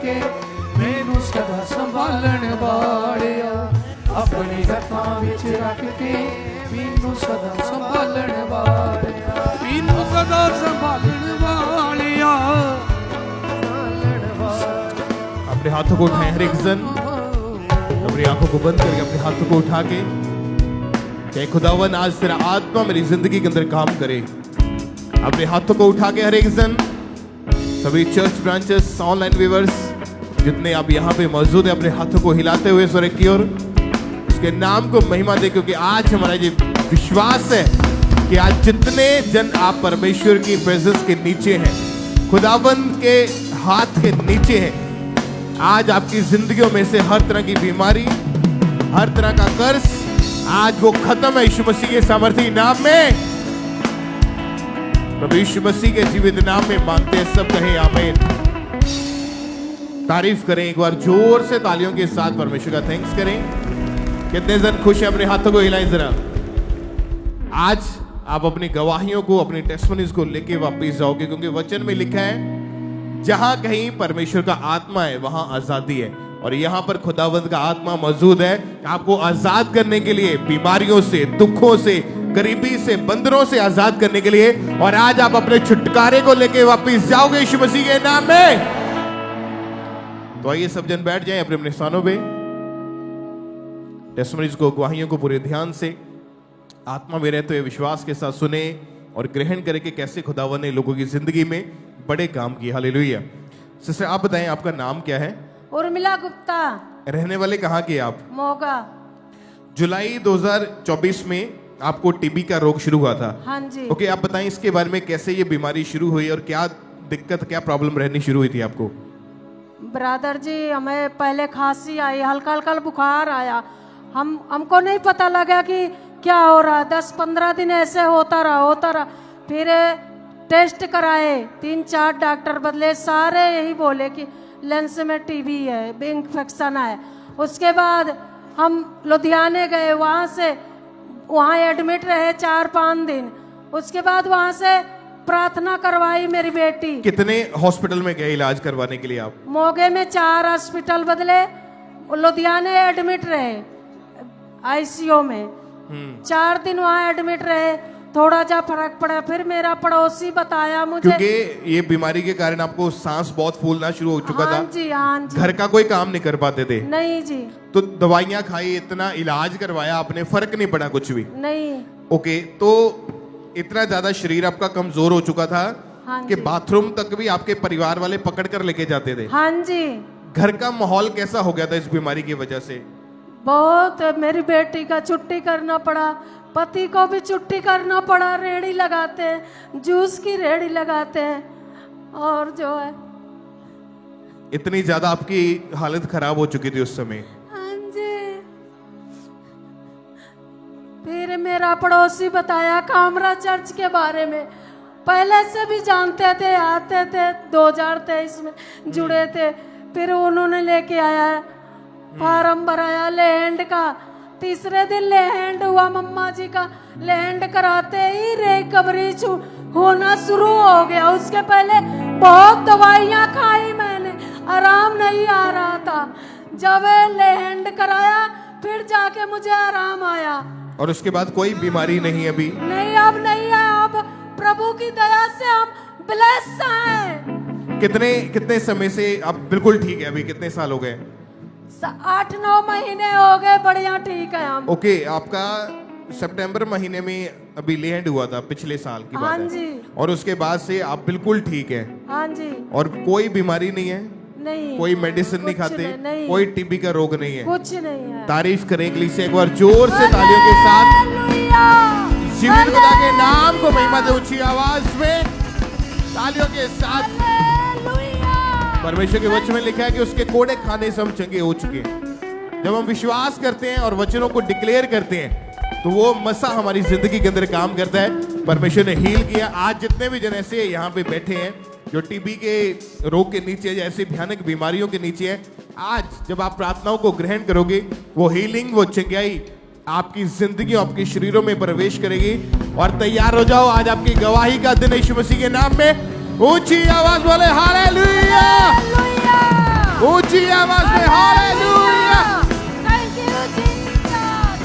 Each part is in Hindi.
के मैनू सदा संभालन वालिया अपने हथां विच रख के मैनू सदा संभालन वालिया मैनू सदा संभालन वालिया। अपने हाथों को उठाएं हर एक जन, अपनी आंखों को बंद करके अपने हाथों को उठा के कहे खुदावन आज तेरा आत्मा मेरी जिंदगी के अंदर काम करे। अपने हाथों को उठा के हर एक जन, सभी चर्च ब्रांचेस, ऑनलाइन व्यूअर्स जितने आप यहाँ पे मौजूद हैं, अपने हाथों को हिलाते हुए स्वर्ग की ओर उसके नाम को महिमा दे, क्योंकि आज हमारा ये विश्वास है कि आज जितने जन आप परमेश्वर की प्रेजेंस के नीचे हैं, खुदावन के हाथ के नीचे हैं, आज आपकी जिंदगियों में से हर तरह की बीमारी, हर तरह का कर्ज आज वो खत्म है यीशु मसीह के सामर्थी नाम में। प्रभु यीशु मसीह के जीवित नाम में मांगते हैं, सब कहें आमीन। तारीफ करें एक बार जोर से तालियों के साथ, परमेश्वर का थैंक्स करें। कितने जन खुश हैं? अपने हाथों को हिलाएं जरा। आज आप अपनी गवाहियों को, अपनी टेस्टिमनीज को लेके वापस जाओगे, क्योंकि वचन में लिखा है जहां कहीं परमेश्वर का आत्मा है वहां आजादी है, और यहां पर खुदावंद का आत्मा मौजूद है आपको आजाद करने के लिए, बीमारियों से, दुखों से, गरीबी से, बंधनों से आजाद करने के लिए। और आज आप अपने छुटकारे को लेके वापस जाओगे यीशु मसीह के नाम में। तो आइए सब जन बैठ जाएं अपने अपने स्थानों पे। टेस्टिमनीज को, गवाहियों को पूरे ध्यान से आत्मा में रहते हुए विश्वास के साथ सुने और ग्रहण करें कि कैसे खुदावन ने लोगों की जिंदगी में बड़े काम किए। हालेलुया। सिस्टर आप बताएं आपका नाम क्या है? उर्मिला गुप्ता। रहने वाले कहाँ के आप? मोगा। जुलाई 2024 में आपको टीबी का रोग शुरू हुआ था। हाँ जी। ओके, आप बताएं इसके बारे में, कैसे ये बीमारी शुरू हुई और क्या दिक्कत, क्या प्रॉब्लम रहनी शुरू हुई थी आपको? ब्रदर जी, हमें पहले खांसी आई, हल्का हल्का बुखार आया, हमको नहीं पता लगा कि क्या हो रहा। 10-15 दिन ऐसे होता रहा। फिर टेस्ट कराए, 3-4 डॉक्टर बदले, सारे यही बोले कि लेंस में टीबी है, इन्फेक्शन है। उसके बाद हम लुधियाने गए, वहाँ एडमिट रहे 4-5 दिन। उसके बाद वहाँ से प्रार्थना करवाई मेरी बेटी। कितने हॉस्पिटल में गए इलाज करवाने के लिए आप? मोगे में 4 हॉस्पिटल बदले, लुधियाने एडमिट रहे आईसीयू में। 4 दिन वहाँ एडमिट रहे, थोड़ा जा फर्क पड़ा। फिर मेरा पड़ोसी बताया मुझे, क्योंकि ये बीमारी के कारण आपको सांस बहुत फूलना शुरू हो चुका था। हाँ जी, हाँ जी। घर का कोई काम नहीं कर पाते थे? नहीं जी। तो दवाइयाँ खाई, इतना इलाज करवाया आपने, फर्क नहीं पड़ा कुछ भी? नहीं। ओके, तो इतना ज्यादा शरीर आपका कमजोर हो चुका था हाँ कि जी। बाथरूम तक भी आपके परिवार वाले पकड़ कर लेके जाते थे? हाँ जी। घर का माहौल कैसा हो गया था इस बीमारी की वजह से? बहुत। मेरी बेटी का छुट्टी करना पड़ा, पति को भी छुट्टी करना पड़ा। रेहड़ी लगाते हैं, जूस की रेहड़ी लगाते हैं, और जो है इतनी ज्यादा आपकी हालत खराब हो चुकी थी उस समय? हाँ जी। फिर मेरा पड़ोसी बताया कामरा चर्च के बारे में, पहले से भी जानते थे, आते थे, 2023 में जुड़े थे। फिर उन्होंने लेके आया, फार्म भराया लैंड का। तीसरे दिन लैंड हुआ, मम्मा जी का लैंड कराते ही रिकवरी होना शुरू हो गया। उसके पहले बहुत दवाइयां खाई मैंने, आराम नहीं आ रहा था। जब लैंड कराया फिर जाके मुझे आराम आया। और उसके बाद कोई बीमारी नहीं अभी? नहीं, अब नहीं है। अब प्रभु की दया से हम ब्लेस हैं। कितने समय से आप बिल्कुल ठीक है? अभी कितने साल हो गए? 8-9 महीने हो गए, बढ़िया ठीक है हम। ओके, आपका सितंबर महीने में अभी लैंड हुआ था, पिछले साल की बात है। हाँ जी। और उसके बाद से आप बिल्कुल ठीक है? हाँ जी। और कोई बीमारी नहीं है? नहीं। कोई मेडिसिन नहीं खाते? नहीं। कोई टीबी का रोग नहीं है? कुछ नहीं है। तारीफ करें इंग्लिश से एक बार जोर से तालियों के साथ। जीवित खुदा के नाम को महिमा दे, ऊंची आवाज में तालियों के साथ। परमेश्वर के वचन में लिखा है कि उसके कोड़े खाने से हम चंगे हो चुके हैं। जब हम विश्वास करते हैं और वचनों को डिक्लेयर करते हैं तो वो मसा हमारी जिंदगी के अंदर काम करता है। परमेश्वर ने हील किया। आज जितने भी जन ऐसे यहाँ पे बैठे हैं जो टीबी के रोग के नीचे, ऐसी भयानक बीमारियों के नीचे है, आज जब आप प्रार्थनाओं को ग्रहण करोगे, वो हीलिंग, वो चंगाई आपकी जिंदगी, आपके शरीरों में प्रवेश करेगी। और तैयार हो जाओ, आज आपकी गवाही का दिन यीशु मसीह के नाम में। ऊंची आवाज बोले हालेलुया, ऊंची आवाज में हालेलुया। Thank you Jesus.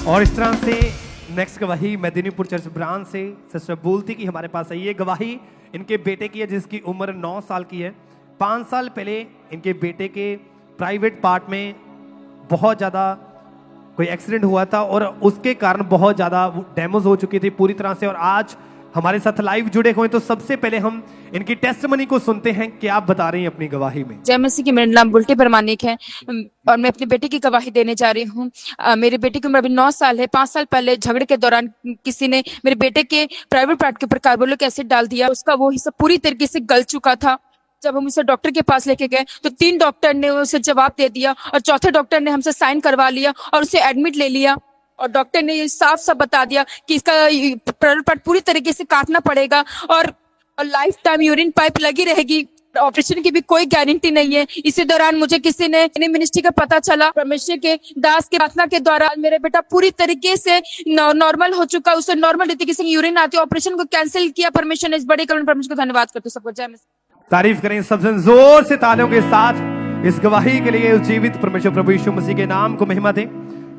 और इस तरह से नेक्स्ट गवाही मेदिनीपुर चर्च ब्रांच से सिस्टर बोलती कि हमारे पास आई। ये गवाही इनके बेटे की है जिसकी उम्र 9 साल की है। 5 साल पहले इनके बेटे के प्राइवेट पार्ट में बहुत ज़्यादा कोई एक्सीडेंट हुआ था और उसके कारण बहुत ज़्यादा डैमेज हो चुकी थी पूरी तरह से। और आज हमारे साथ लाइव जुड़े हुए, तो सबसे पहले हम इनकी टेस्टमनी को सुनते हैं कि आप बता रही हैं अपनी गवाही में। जय मसीह की। मेरा नाम बुल्टी परमानिक है और मैं अपने बेटे की गवाही देने जा रही हूँ। मेरे बेटे की उम्र अभी 9 साल है। 5 साल पहले झगड़े के दौरान किसी ने मेरे बेटे के प्राइवेट पार्ट के ऊपर कार्बोलिक एसिड डाल दिया। उसका वो हिस्सा पूरी तरीके से गल चुका था। जब हम उसे डॉक्टर के पास लेके गए तो 3 डॉक्टर ने उसे जवाब दे दिया और चौथे डॉक्टर ने हमसे साइन करवा लिया और उसे एडमिट ले लिया। और डॉक्टर ने ये साफ साफ बता दिया कि इसका प्राइवेट पार्ट पूरी तरीके से काटना पड़ेगा और लाइफ टाइम यूरिन पाइप लगी रहेगी। ऑपरेशन की भी कोई गारंटी नहीं है। इसी दौरान मुझे किसी ने मिनिस्ट्री का पता चला, परमेश्वर के दास के प्रार्थना के द्वारा मेरा बेटा पूरी तरीके से नॉर्मल हो चुका। उसे नॉर्मल तरीके से यूरिन आती है। ऑपरेशन को कैंसिल किया परमेश्वर ने। इस बड़े कारण परमेश्वर को धन्यवाद करते सबको। जय मसीह। तारीफ करें सबसे जोर से तालियों के साथ इस गवाही के लिए। जीवित परमेश्वर प्रभु यीशु मसीह के नाम को महिमा दें।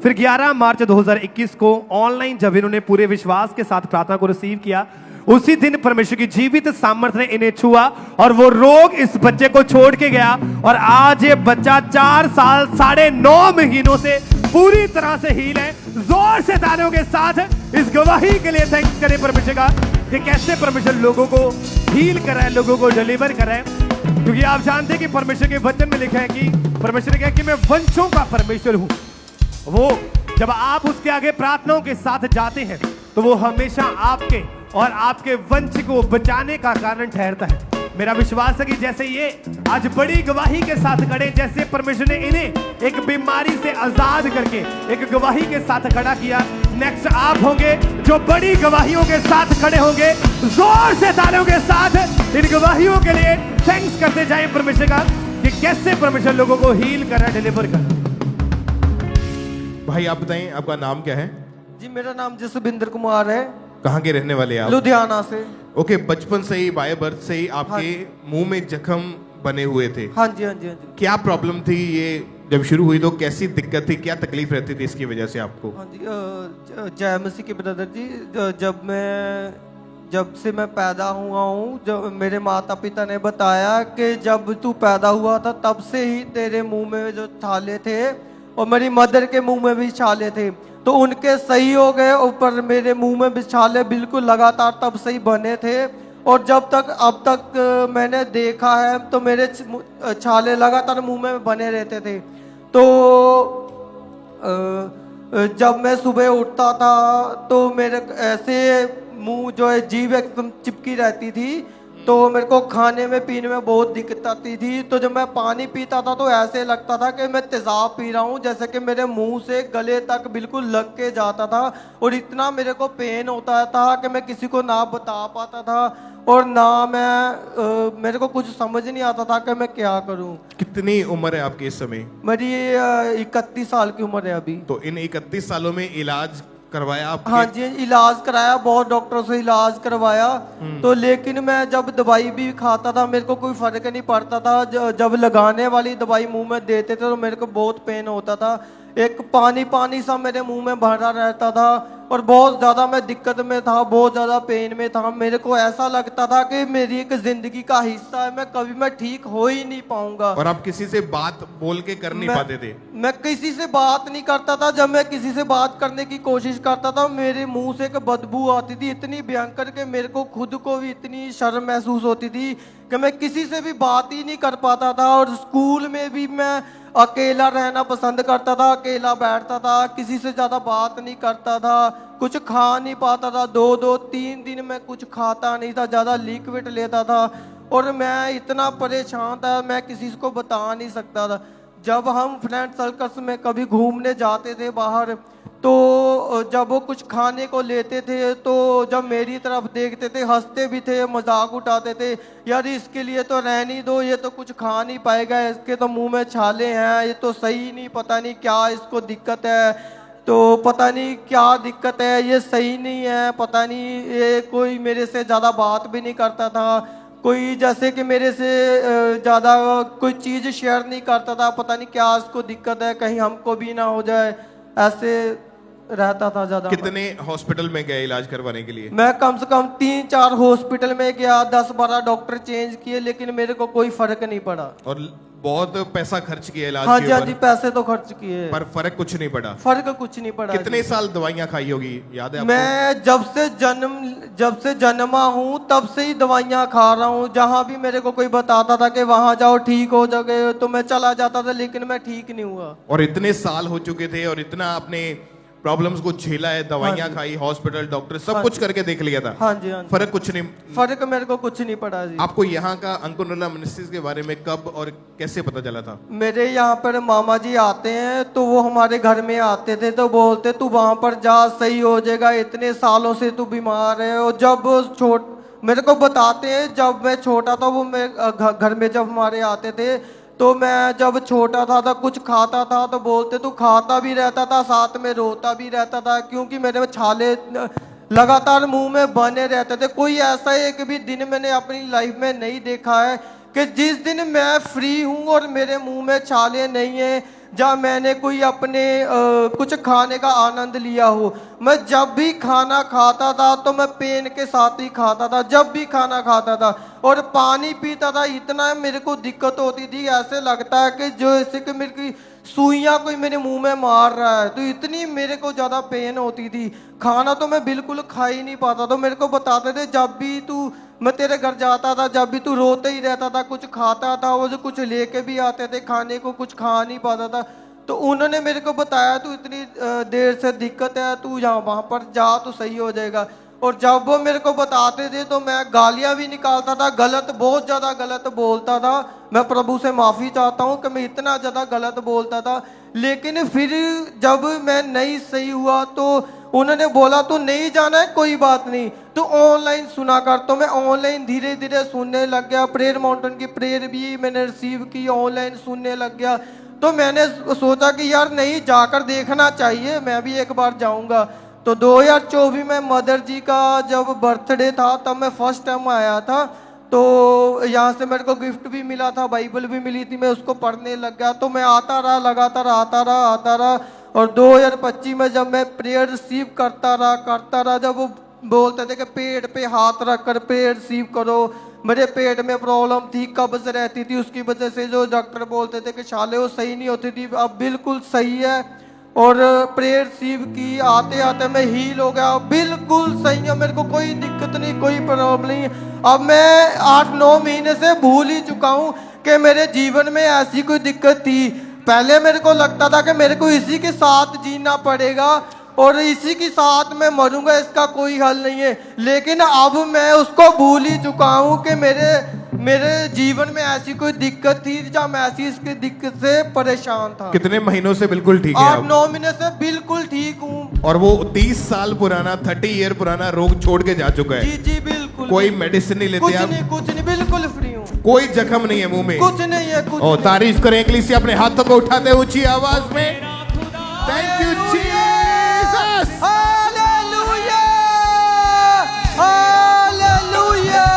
फिर 11 मार्च 2021 को ऑनलाइन जब इन्होंने पूरे विश्वास के साथ प्रार्थना को रिसीव किया, उसी दिन परमेश्वर की जीवित सामर्थ्य ने इन्हें छुआ और वो रोग इस बच्चे को छोड़ के गया। और आज ये बच्चा 4 साल 9.5 महीनों से पूरी तरह से हील है। जोर से तालियों के साथ इस गवाही के लिए थैंक्स करें परमेश्वर का कि कैसे परमेश्वर लोगों को हील कर रहा है, लोगों को डिलीवर कर रहा है। क्योंकि आप जानते हैं कि परमेश्वर के वचन में लिखा है कि परमेश्वर ने कहा कि मैं वंशों का परमेश्वर हूं। वो जब आप उसके आगे प्रार्थनाओं के साथ जाते हैं तो वो हमेशा आपके और आपके वंश को बचाने का कारण ठहरता है। मेरा विश्वास है कि जैसे ये आज बड़ी गवाही के साथ खड़े, जैसे परमेश्वर ने इन्हें एक बीमारी से आजाद करके एक गवाही के साथ खड़ा किया, नेक्स्ट आप होंगे जो बड़ी गवाहियों के साथ खड़े होंगे। जोर से तालियों के साथ इन गवाहियों के लिए थैंक्स करते जाएं परमेश्वर का कि कैसे परमेश्वर लोगों को हील कर रहा है, डिलीवर कर रहा है। भाई आप बताएं आपका नाम क्या है? जी मेरा नाम जसविंदर कुमार है। कहाँ के रहने वाले आप? लुधियाना से। ओके, बचपन से ही बाय बर्थ से ही आपके मुंह में जख्म बने हुए थे? हाँ जी हाँ जी हाँ जी। क्या प्रॉब्लम थी ये जब शुरू हुई तो कैसी दिक्कत थी, क्या तकलीफ रहती थी इसकी वजह से आपको? हाँ जी जय मसीह के ब्रदर जी। जब से मैं पैदा हुआ हूँ, जब मेरे माता पिता ने बताया कि जब तू पैदा हुआ था तब से ही तेरे मुंह में जो छाले थे और मेरी मदर के मुंह में भी छाले थे, तो उनके सही हो गए। ऊपर मेरे मुंह में भी छाले बिल्कुल लगातार तब से ही बने थे। और जब तक अब तक मैंने देखा है तो मेरे छाले लगातार मुंह में बने रहते थे। तो जब मैं सुबह उठता था तो मेरे ऐसे मुंह जो है जीभ एकदम चिपकी रहती थी, तो मेरे को खाने में पीने में बहुत दिक्कत आती थी। तो जब मैं पानी पीता था तो ऐसे लगता था कि मैं तेजाब पी रहा हूँ, जैसे कि मेरे मुंह से गले तक बिल्कुल लग के जाता था। और इतना मेरे को पेन होता था कि मैं किसी को ना बता पाता था और ना मेरे को कुछ समझ नहीं आता था कि मैं क्या करूँ। कितनी उम्र है आपकी इस समय? मेरी 31 साल की उम्र है अभी। तो इन 31 सालों में इलाज करवाया आपके? हाँ जी इलाज कराया, बहुत डॉक्टरों से इलाज करवाया। तो लेकिन मैं जब दवाई भी खाता था मेरे को कोई फर्क नहीं पड़ता था। जब लगाने वाली दवाई मुंह में देते थे तो मेरे को बहुत पेन होता था। एक पानी पानी सा मेरे मुंह में भरा रहता था और बहुत ज़्यादा मैं दिक्कत में था, बहुत ज़्यादा पेन में था। मेरे को ऐसा लगता था कि मेरी एक जिंदगी का हिस्सा है, मैं ठीक हो ही नहीं पाऊंगा। और आप किसी से बात बोल के कर नहीं पाते थे? मैं किसी से बात नहीं करता था। जब मैं किसी से बात करने की कोशिश करता था मेरे मुंह से एक बदबू आती थी इतनी भयंकर के मेरे को खुद को भी इतनी शर्म महसूस होती थी कि मैं किसी से भी बात ही नहीं कर पाता था। और स्कूल में भी मैं अकेला रहना पसंद करता था, अकेला बैठता था, किसी से ज़्यादा बात नहीं करता था, कुछ खा नहीं पाता था। 2-3 दिन में कुछ खाता नहीं था, ज़्यादा लिक्विड लेता था और मैं इतना परेशान था मैं किसी को बता नहीं सकता था। जब हम फ्रेंड सर्कल्स में कभी घूमने जाते थे बाहर, तो जब वो कुछ खाने को लेते थे तो जब मेरी तरफ देखते थे हंसते भी थे, मजाक उठाते थे, यार इसके लिए तो रहने दो, ये तो कुछ खा नहीं पाएगा, इसके तो मुंह में छाले हैं, ये तो सही नहीं, पता नहीं क्या इसको दिक्कत है, तो पता नहीं क्या दिक्कत है, ये सही नहीं है, पता नहीं। ये कोई मेरे से ज़्यादा बात भी नहीं करता था। कोई जैसे कि मेरे से ज़्यादा कोई चीज़ शेयर नहीं करता था, पता नहीं क्या उसको दिक्कत है, कहीं हमको भी ना हो जाए, ऐसे रहता था ज़्यादा। कितने हॉस्पिटल में गए इलाज करवाने के लिए? मैं कम से कम 3-4 हॉस्पिटल में गया, 10-12 डॉक्टर चेंज किए, लेकिन मेरे को कोई फर्क नहीं पड़ा। और बहुत पैसा खर्च किया इलाज हाँ के जी, हाँ ऊपर, जी, पैसे तो खर्च किए, पर फर्क कुछ नहीं पड़ा। फर्क कुछ नहीं पड़ा। कितने जी। साल दवाइयां खाई होगी, याद है आपको? मैं जब से जन्मा हूँ तब से ही दवाइयाँ खा रहा हूँ। जहाँ भी मेरे को कोई बताता था कि वहाँ जाओ ठीक हो जाओगे, तो मैं चला जाता था, लेकिन मैं ठीक नहीं हुआ। और इतने साल हो चुके थे और इतना आपने प्रॉब्लम्स को झेला है, दवाइयां हाँ खाई, हॉस्पिटल, डॉक्टर, सब हाँ कुछ करके देख लिया था। हाँ जी, हाँ जी। फर्क कुछ नहीं? फर्क मेरे को कुछ नहीं पड़ा जी। आपको यहाँ का अंकुरला मिनिस्ट्रीज के बारे में कब और कैसे पता चला था? मेरे यहाँ पर मामा जी आते हैं, तो वो हमारे घर में आते थे, तो बोलते तू वहां पर जा, सही हो जाएगा, इतने सालों से तू बीमार है। और जब मेरे को बताते हैं, जब मैं छोटा था, वो मैं घर में जब हमारे आते थे, तो मैं जब छोटा था कुछ खाता था तो बोलते तू खाता भी रहता था, साथ में रोता भी रहता था, क्योंकि मेरे में छाले लगातार मुंह में बने रहते थे। कोई ऐसा एक भी दिन मैंने अपनी लाइफ में नहीं देखा है कि जिस दिन मैं फ्री हूं और मेरे मुंह में छाले नहीं है, जहाँ मैंने कोई अपने कुछ खाने का आनंद लिया हो। मैं जब भी खाना खाता था तो मैं पेन के साथ ही खाता था, जब भी खाना खाता था। और पानी पीता था, इतना मेरे को दिक्कत होती थी, ऐसे लगता है कि जो ऐसे कि मेरे की सुइयां कोई मेरे मुंह में मार रहा है, तो इतनी मेरे को ज़्यादा पेन होती थी। खाना तो मैं बिल्कुल खा ही नहीं पाता। तो मेरे को बताते थे, जब भी तू, मैं तेरे घर जाता था, जब भी तू रोते ही रहता था, कुछ खाता था, वो जो कुछ लेके भी आते थे खाने को, कुछ खा नहीं पाता था। तो उन्होंने मेरे को बताया, तू इतनी देर से दिक्कत है, तू यहाँ वहाँ पर जा तो सही हो जाएगा। और जब वो मेरे को बताते थे तो मैं गालियाँ भी निकालता था, गलत, बहुत ज़्यादा गलत बोलता था। मैं प्रभु से माफ़ी चाहता हूँ कि मैं इतना ज़्यादा गलत बोलता था। लेकिन फिर जब मैं नहीं सही हुआ तो उन्होंने बोला तू नहीं जाना है, कोई बात नहीं, तो ऑनलाइन सुना कर। तो मैं ऑनलाइन धीरे धीरे सुनने लग गया। प्रेयर माउंटेन की प्रेयर भी मैंने रिसीव की, ऑनलाइन सुनने लग गया। तो मैंने सोचा कि यार नहीं, जाकर देखना चाहिए, मैं भी एक बार जाऊंगा। तो 2024 में मदर जी का जब बर्थडे था, तब मैं फर्स्ट टाइम आया था। तो यहाँ से मेरे को गिफ्ट भी मिला था, बाइबल भी मिली थी, मैं उसको पढ़ने लग गया। तो मैं आता रहा, लगातार आता रहा। और 2025 में जब मैं प्रेयर रिसीव करता रहा, जब वो बोलते थे कि पेट पे हाथ रख कर प्रेयर रिसीव करो, मेरे पेट में प्रॉब्लम थी, कब्ज रहती थी, उसकी वजह से जो डॉक्टर बोलते थे कि छाले वो सही नहीं होती थी, अब बिल्कुल सही है। और प्रेयर रिसीव की, आते आते मैं हील हो गया, बिल्कुल सही है, मेरे को कोई दिक्कत नहीं, कोई प्रॉब्लम नहीं। अब मैं 8-9 महीने से भूल ही चुका हूँ कि मेरे जीवन में ऐसी कोई दिक्कत थी। पहले मेरे को लगता था कि मेरे को इसी के साथ जीना पड़ेगा और इसी के साथ मैं मरूंगा, इसका कोई हल नहीं है। लेकिन अब मैं उसको भूल ही चुका हूँ कि मेरे जीवन में ऐसी कोई दिक्कत थी जहाँ मैं ऐसी इसकी दिक्कत से परेशान था। कितने महीनों से बिल्कुल ठीक है? 8-9 महीने से बिल्कुल ठीक हूँ। और वो 30 साल पुराना, 30 ईयर पुराना रोग छोड़ के जा चुका है। जी बिल्कुल। कोई मेडिसिन नहीं लेते आप? कुछ नहीं, बिल्कुल फ्री हूँ। कोई जख्म नहीं है मुंह में? कुछ नहीं है, कुछ और नहीं। तारीफ करें इंग्लिश से, अपने हाथों को उठाते ऊंची आवाज में, thank you Jesus. Hallelujah, hallelujah.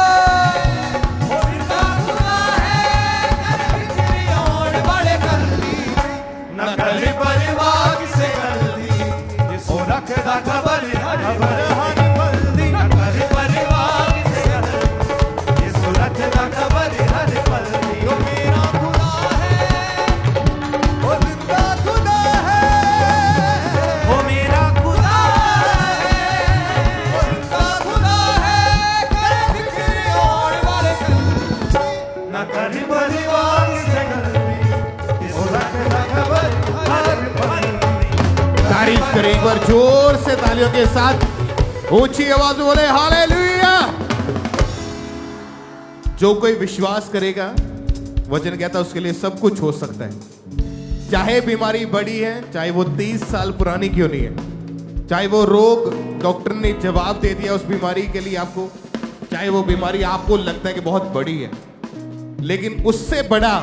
तारीफ करें एक बार जोर से तालियों के साथ, ऊंची आवाज में बोले हालेलुया। जो कोई विश्वास करेगा, वचन कहता है उसके लिए सब कुछ हो सकता है। चाहे बीमारी बड़ी है, चाहे वो 30 साल पुरानी क्यों नहीं है, चाहे वो रोग डॉक्टर ने जवाब दे दिया उस बीमारी के लिए आपको, चाहे वो बीमारी आपको लगता है कि बहुत बड़ी है, लेकिन उससे बड़ा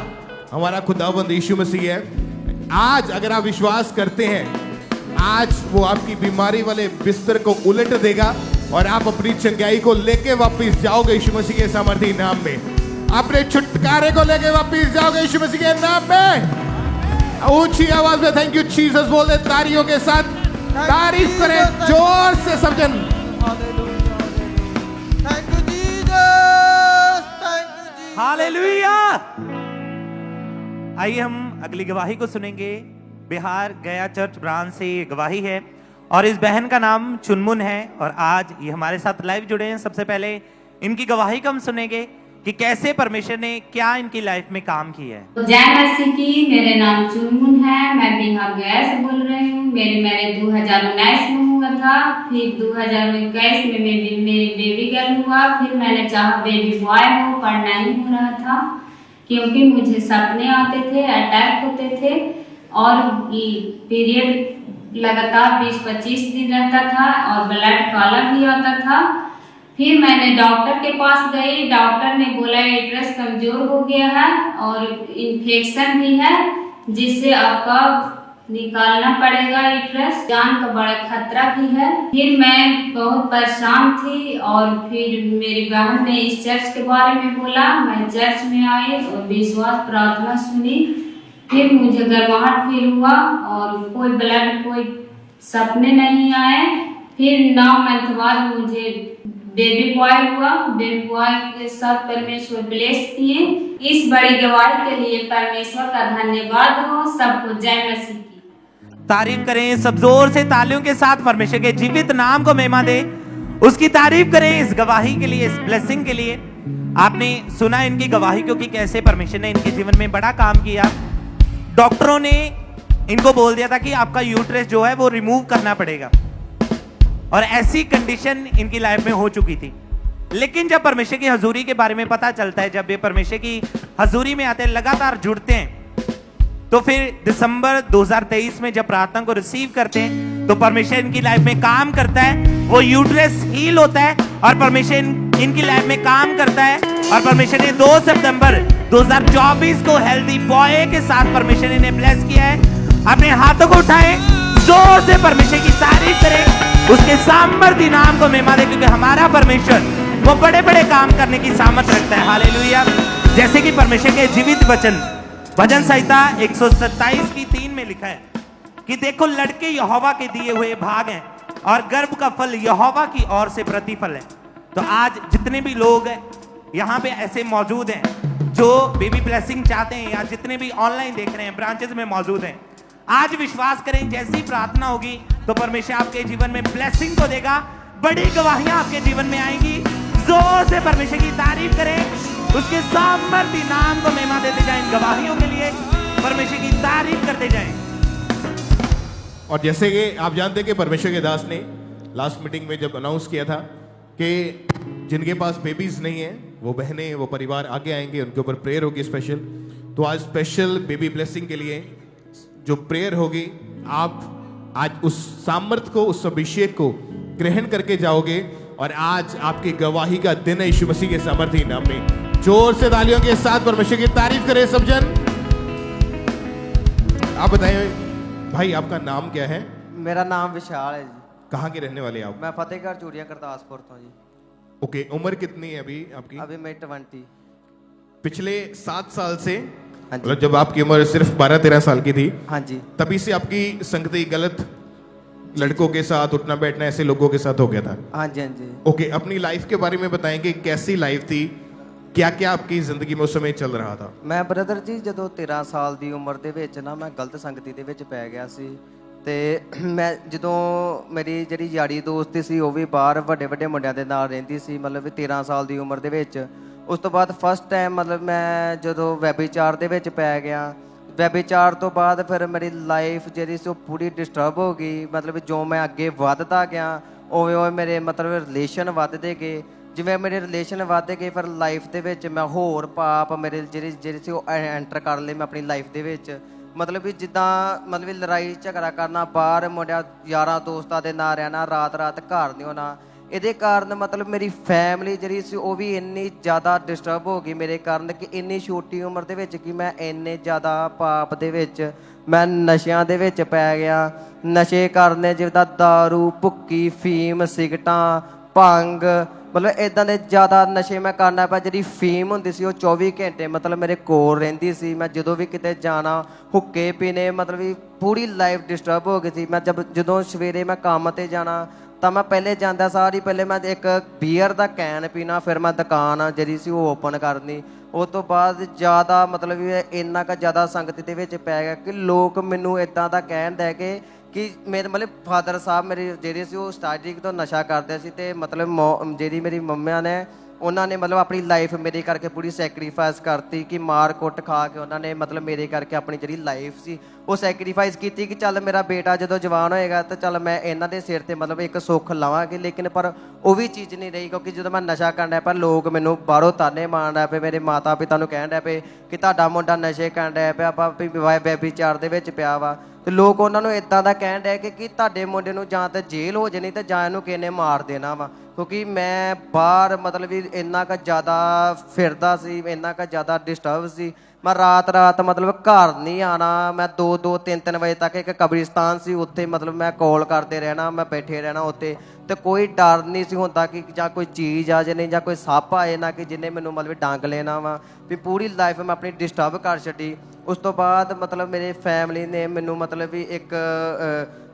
हमारा खुदावंद यीशु मसीह है। आज अगर आप विश्वास करते हैं, आज वो आपकी बीमारी वाले बिस्तर को उलट देगा और आप अपनी चंगाई को लेके वापस जाओगे यीशु मसीह के सामर्थी नाम में। अपने छुटकारे को लेके वापस जाओगे यीशु मसीह के नाम में। ऊंची आवाज में थैंक यू जीसस बोल दे, तालियों के साथ तारीफ करें जोर से सब जन। Thank you Jesus, thank you Jesus. Hallelujah. आइए हम अगली गवाही को सुनेंगे। बिहार गया चर्च ब्रांच से ये गवाही है और इस बहन का नाम चुनमुन है और आज ये हमारे साथ लाइव जुड़े हैं। सबसे पहले इनकी गवाही को हम सुनेंगे कि कैसे परमेश्वर ने क्या इनकी लाइफ में काम किया है। जय मसीह की। मेरे नाम चुनमुन है, मैं बिहार गया से बोल रही हूँ। मेरे मैरिज 2019 में हुआ था, फिर 2021 में मेरी बेबी गर्ल हुआ। फिर मैंने चाहा बेबी बॉय हो, पर नहीं हो रहा था क्योंकि मुझे सपने आते थे, अटैक होते थे और पीरियड लगातार 20-25 दिन रहता था और ब्लड काला भी आता था। फिर मैंने डॉक्टर के पास गई, डॉक्टर ने बोला यूट्रस कमजोर हो गया है और इन्फेक्शन भी है जिससे आपका निकालना पड़ेगा यूट्रस, जान का बड़ा खतरा भी है। फिर मैं बहुत परेशान थी और फिर मेरी बहन ने इस चर्च के बारे में बोला। मैं चर्च में आई और विश्वास प्रार्थना सुनी। फिर मुझे गर्माहट फील हुआ और कोई ब्लड, कोई सपने नहीं आए। फिर 9 मंथ बाद मुझे बेबी बॉय हुआ। बेबी बॉय के साथ परमेश्वर ब्लेस किए। इस बड़ी गवाही के लिए परमेश्वर का धन्यवाद हो। सबको जय मसीह की। तारीफ करें सब जोर से, तालियों के साथ परमेश्वर के जीवित नाम को महिमा दे, उसकी तारीफ करें इस गवाही के लिए, इस ब्लेसिंग के लिए। आपने सुना इनकी गवाही क्योंकि कैसे परमेश्वर ने इनके जीवन में बड़ा काम किया। डॉक्टरों ने इनको बोल दिया था कि आपका यूट्रस जो है वो रिमूव करना पड़ेगा और ऐसी कंडीशन इनकी लाइफ में हो चुकी थी। लेकिन जब परमेश्वर की हजूरी के बारे में पता चलता है, जब ये परमेश्वर की हजूरी में आते हैं, लगातार जुड़ते हैं, तो फिर दिसंबर 2023 में जब प्रार्थना को रिसीव करते हैं तो परमेश्वर इनकी लाइफ में काम करता है। वो यूट्रस हील होता है और परमेश्वर इनकी लाइफ में काम करता है। और परमेश्वर ने 2 सितंबर 2024 को हेल्दी बॉय के साथ परमेश्वर ने ब्लेस किया है। अपने हाथों को उठाएं, जोर से परमेश्वर की तारीफ करें, उसके सामर्थ्य नाम को महिमा दे, क्योंकि हमारा परमेश्वर वो बड़े बड़े काम करने की सामर्थ रखता है। हालेलुया। जैसे कि परमेश्वर के जीवित वचन भजन संहिता 127 की 3 में लिखा है कि देखो लड़के यहोवा के दिए हुए भाग हैं और गर्भ का फल यहोवा की ओर से प्रतिफल है। तो आज जितने भी लोग यहाँ पे ऐसे मौजूद हैं जो बेबी ब्लेसिंग चाहते हैं या जितने भी ऑनलाइन देख रहे हैं, ब्रांचेस में मौजूद हैं, आज विश्वास करें जैसी प्रार्थना होगी तो परमेश्वर आपके जीवन में ब्लेसिंग को देगा। बड़ी गवाहियां आपके जीवन में आएंगी। जोर से परमेश्वर की तारीफ करें, उसके सामर्थ्य नाम को महिमा देते जाएं। इन गवाहियों के लिए परमेश्वर की तारीफ करते जाएं। और जैसे कि आप जानते हैं कि परमेश्वर के दास ने लास्ट मीटिंग में जब अनाउंस किया था कि जिनके पास बेबीज नहीं है वो बहनें, वो परिवार आगे आएंगे, उनके ऊपर प्रेयर होगी स्पेशल। तो आज स्पेशल बेबी ब्लेसिंग के लिए जो प्रेयर होगी, आप आज उस सामर्थ्य को, उस अभिषेक को ग्रहण करके जाओगे और आज आपकी गवाही का दिन है यीशु मसीह के सामर्थ्य नाम में। जोर से तालियों के साथ परमेश्वर की तारीफ करें सब जन। आप बताइए भाई, आपका नाम क्या है? मेरा नाम विशाल है जी। कहाँ के रहने वाले आप? मैं फतेहगढ़ चूड़िया गुरदासपुर तो जी। ओके, उम्र कितनी है अभी आपकी? अभी मैं 20। पिछले 7 साल से, हाँ जी। मतलब जब आपकी उम्र सिर्फ 12-13 साल की थी, हाँ जी। तभी से आपकी संगति गलत लड़कों के साथ उठना बैठना ऐसे लोगों के साथ हो गया था? हाँ जी, हाँ जी। ओके, अपनी लाइफ के बारे में बताएंगे, कैसी लाइफ थी, क्या क्या आपकी जिंदगी में उस समय चल रहा था? मैं ਬ੍ਰਦਰ ਜੀ ਜਦੋਂ 13 ਸਾਲ ਦੀ ਉਮਰ ਦੇ ਵਿੱਚ ਨਾ ਮੈਂ ਗਲਤ ਸੰਗਤੀ ਦੇ ਵਿੱਚ ਪੈ ਗਿਆ ਸੀ ਤੇ ਮੈਂ ਜਦੋਂ ਮੇਰੀ ਜਿਹੜੀ ਯਾਰੀ ਦੋਸਤੀ ਸੀ ਉਹ ਵੀ ਬਾਹਰ ਵੱਡੇ ਵੱਡੇ ਮੁੰਡਿਆਂ ਦੇ ਨਾਲ ਰਹਿੰਦੀ ਸੀ, ਮਤਲਬ 13 ਸਾਲ ਦੀ ਉਮਰ ਦੇ ਵਿੱਚ। ਉਸ ਤੋਂ ਬਾਅਦ ਫਸਟ ਟਾਈਮ ਮਤਲਬ ਮੈਂ ਜਦੋਂ ਵੈਬੀਚਾਰ ਦੇ ਵਿੱਚ ਪੈ ਗਿਆ, ਵੈਬੀਚਾਰ ਤੋਂ ਬਾਅਦ ਫਿਰ ਮੇਰੀ ਲਾਈਫ ਜਿਹੜੀ ਸੀ ਉਹ ਪੂਰੀ ਡਿਸਟਰਬ ਹੋ ਗਈ। ਮਤਲਬ ਜੋ ਮੈਂ ਅੱਗੇ ਵੱਧਦਾ ਗਿਆ ਉਵੇਂ ਉਵੇਂ ਮੇਰੇ ਮਤਲਬ ਰਿਲੇਸ਼ਨ ਵੱਧਦੇ ਗਏ। ਜਿਵੇਂ ਮੇਰੇ ਰਿਲੇਸ਼ਨ ਵੱਧਦੇ ਗਏ ਫਿਰ ਲਾਈਫ ਦੇ ਵਿੱਚ ਮੈਂ ਹੋਰ ਪਾਪ ਮੇਰੇ ਜਿਹੜੇ ਸੀ ਉਹ ਐਂਟਰ ਕਰ ਲਏ ਮੈਂ ਆਪਣੀ ਲਾਈਫ ਦੇ ਵਿੱਚ। ਮਤਲਬ ਵੀ ਜਿੱਦਾਂ ਮਤਲਬ ਲੜਾਈ ਝਗੜਾ ਕਰਨਾ, ਬਾਹਰ ਮੁੰਡਿਆਂ ਯਾਰਾਂ ਦੋਸਤਾਂ ਦੇ ਨਾਲ ਰਹਿਣਾ, ਰਾਤ ਰਾਤ ਘਰ ਨਹੀਂ ਹੋਣਾ। ਇਹਦੇ ਕਾਰਨ ਮਤਲਬ ਮੇਰੀ ਫੈਮਿਲੀ ਜਿਹੜੀ ਸੀ ਉਹ ਵੀ ਇੰਨੀ ਜ਼ਿਆਦਾ ਡਿਸਟਰਬ ਹੋ ਗਈ ਮੇਰੇ ਕਾਰਨ ਕਿ ਇੰਨੀ ਛੋਟੀ ਉਮਰ ਦੇ ਵਿੱਚ ਕਿ ਮੈਂ ਇੰਨੇ ਜ਼ਿਆਦਾ ਪਾਪ ਦੇ ਵਿੱਚ, ਮੈਂ ਨਸ਼ਿਆਂ ਦੇ ਵਿੱਚ ਪੈ ਗਿਆ। ਨਸ਼ੇ ਕਰਨੇ ਜਿੱਦਾਂ ਦਾਰੂ, ਭੁੱਕੀ, ਫੀਮ, ਸਿਗਟਾਂ, ਭੰਗ ਮਤਲਬ ਇਦਾਂ ਦੇ ਜ਼ਿਆਦਾ ਨਸ਼ੇ ਮੈਂ ਕਰਨਾ ਪਿਆ। ਜਿਹੜੀ ਫੀਮ ਹੁੰਦੀ ਸੀ ਉਹ 24 ਘੰਟੇ ਮਤਲਬ ਮੇਰੇ ਕੋਲ ਰਹਿੰਦੀ ਸੀ। ਮੈਂ ਜਦੋਂ ਵੀ ਕਿਤੇ ਜਾਣਾ ਹੁੱਕੇ ਪੀਣੇ, ਮਤਲਬ ਵੀ ਪੂਰੀ ਲਾਈਫ ਡਿਸਟਰਬ ਹੋ ਗਈ ਸੀ। ਮੈਂ ਜਦੋਂ ਸਵੇਰੇ ਮੈਂ ਕੰਮ ਤੇ ਜਾਣਾ ਤਾਂ ਮੈਂ ਪਹਿਲੇ ਜਾਂਦਾ ਸਾਰ ਹੀ ਪਹਿਲੇ ਮੈਂ ਇੱਕ ਬੀਅਰ ਦਾ ਕੈਨ ਪੀਣਾ, ਫਿਰ ਮੈਂ ਦੁਕਾਨ ਜਿਹੜੀ ਸੀ ਉਹ ਓਪਨ ਕਰਨੀ। ਉਸ ਤੋਂ ਬਾਅਦ ਜ਼ਿਆਦਾ ਮਤਲਬ ਵੀ ਇੰਨਾ ਕੁ ਜ਼ਿਆਦਾ ਸੰਗਤ ਦੇ ਵਿੱਚ ਪੈ ਗਿਆ ਕਿ ਲੋਕ ਮੈਨੂੰ ਇੱਦਾਂ ਦਾ ਕਹਿਣ ਦੇ ਕਿ ਮੇਰੇ ਮਤਲਬ ਫਾਦਰ ਸਾਹਿਬ ਮੇਰੇ ਜਿਹੜੇ ਸੀ ਉਹ ਸਟਾਰਟਿੰਗ ਤੋਂ ਨਸ਼ਾ ਕਰਦੇ ਸੀ, ਅਤੇ ਮਤਲਬ ਜਿਹੜੀ ਮੇਰੀ ਮੰਮਾ ਨੇ ਉਹਨਾਂ ਨੇ ਮਤਲਬ ਆਪਣੀ ਲਾਈਫ ਮੇਰੇ ਕਰਕੇ ਪੂਰੀ ਸੈਕਰੀਫਾਈਸ ਕਰਤੀ ਕਿ ਮਾਰ ਕੁੱਟ ਖਾ ਕੇ ਉਹਨਾਂ ਨੇ ਮਤਲਬ ਮੇਰੇ ਕਰਕੇ ਆਪਣੀ ਜਿਹੜੀ ਲਾਈਫ ਸੀ ਉਹ ਸੈਕਰੀਫਾਈਸ ਕੀਤੀ ਕਿ ਚੱਲ ਮੇਰਾ ਬੇਟਾ ਜਦੋਂ ਜਵਾਨ ਹੋਏਗਾ ਤਾਂ ਚੱਲ ਮੈਂ ਇਹਨਾਂ ਦੇ ਸਿਰ ਤੇ ਮਤਲਬ ਇੱਕ ਸੁੱਖ ਲਵਾਂਗੇ। ਲੇਕਿਨ ਪਰ ਉਹ ਵੀ ਚੀਜ਼ ਨਹੀਂ ਰਹੀ, ਕਿਉਂਕਿ ਜਦੋਂ ਮੈਂ ਨਸ਼ਾ ਕਰਨ ਡਿਆ ਪਿਆ ਲੋਕ ਮੈਨੂੰ ਬਾਹਰੋਂ ਤਾਨੇ ਮਾਰਨ ਡਿਆ ਪਏ, ਮੇਰੇ ਮਾਤਾ ਪਿਤਾ ਨੂੰ ਕਹਿਣ ਡਿਆ ਪਏ ਕਿ ਤੁਹਾਡਾ ਮੁੰਡਾ ਨਸ਼ੇ ਕਰਨ ਡਿਆ ਪਿਆ, ਆਪਾਂ ਬੇਬੀਚਾਰ ਦੇ ਵਿੱਚ ਪਿਆ ਵਾ। ਤੇ ਲੋਕ ਉਹਨਾਂ ਨੂੰ ਇਦਾਂ ਦਾ ਕਹਿਣ ਡਿਆ ਕਿ ਤੁਹਾਡੇ ਮੁੰਡੇ ਨੂੰ ਜਾਂ ਤਾਂ ਜੇਲ੍ਹ ਹੋ ਜਾਣੀ ਤੇ ਜਾਂ ਇਹਨੂੰ ਕਿਸੇ ਨੇ ਮਾਰ ਦੇਣਾ ਵਾ। ਕਿਉਂਕਿ ਮੈਂ ਬਾਹਰ ਮਤਲਬ ਵੀ ਇੰਨਾ ਕੁ ਜ਼ਿਆਦਾ ਫਿਰਦਾ ਸੀ, ਇੰਨਾ ਕੁ ਜ਼ਿਆਦਾ ਡਿਸਟਰਬ ਸੀ। ਮੈਂ ਰਾਤ ਮਤਲਬ ਘਰ ਨਹੀਂ ਆਉਣਾ। ਮੈਂ 2-2 3-3 ਵਜੇ ਤੱਕ ਇੱਕ ਕਬਰਿਸਤਾਨ ਸੀ ਉੱਥੇ ਮਤਲਬ ਮੈਂ ਕਾਲ ਕਰਦੇ ਰਹਿਣਾ, ਮੈਂ ਬੈਠੇ ਰਹਿਣਾ ਉੱਥੇ, ਤੇ ਕੋਈ ਡਰ ਨਹੀਂ ਸੀ ਹੁੰਦਾ ਕਿ ਜਾਂ ਕੋਈ ਚੀਜ਼ ਆ ਜਾਣੀ ਜਾਂ ਕੋਈ ਸੱਪ ਆਏ ਨਾ ਕਿ ਜਿਹਨੇ ਮੈਨੂੰ ਮਤਲਬ ਡੰਗ ਲੈਣਾ ਵਾ। ਵੀ ਪੂਰੀ ਲਾਈਫ ਮੈਂ ਆਪਣੀ ਡਿਸਟਰਬ ਕਰ ਛੱਡੀ। ਉਸ ਤੋਂ ਬਾਅਦ ਮਤਲਬ ਮੇਰੇ ਫੈਮਿਲੀ ਨੇ ਮੈਨੂੰ ਮਤਲਬ ਵੀ ਇੱਕ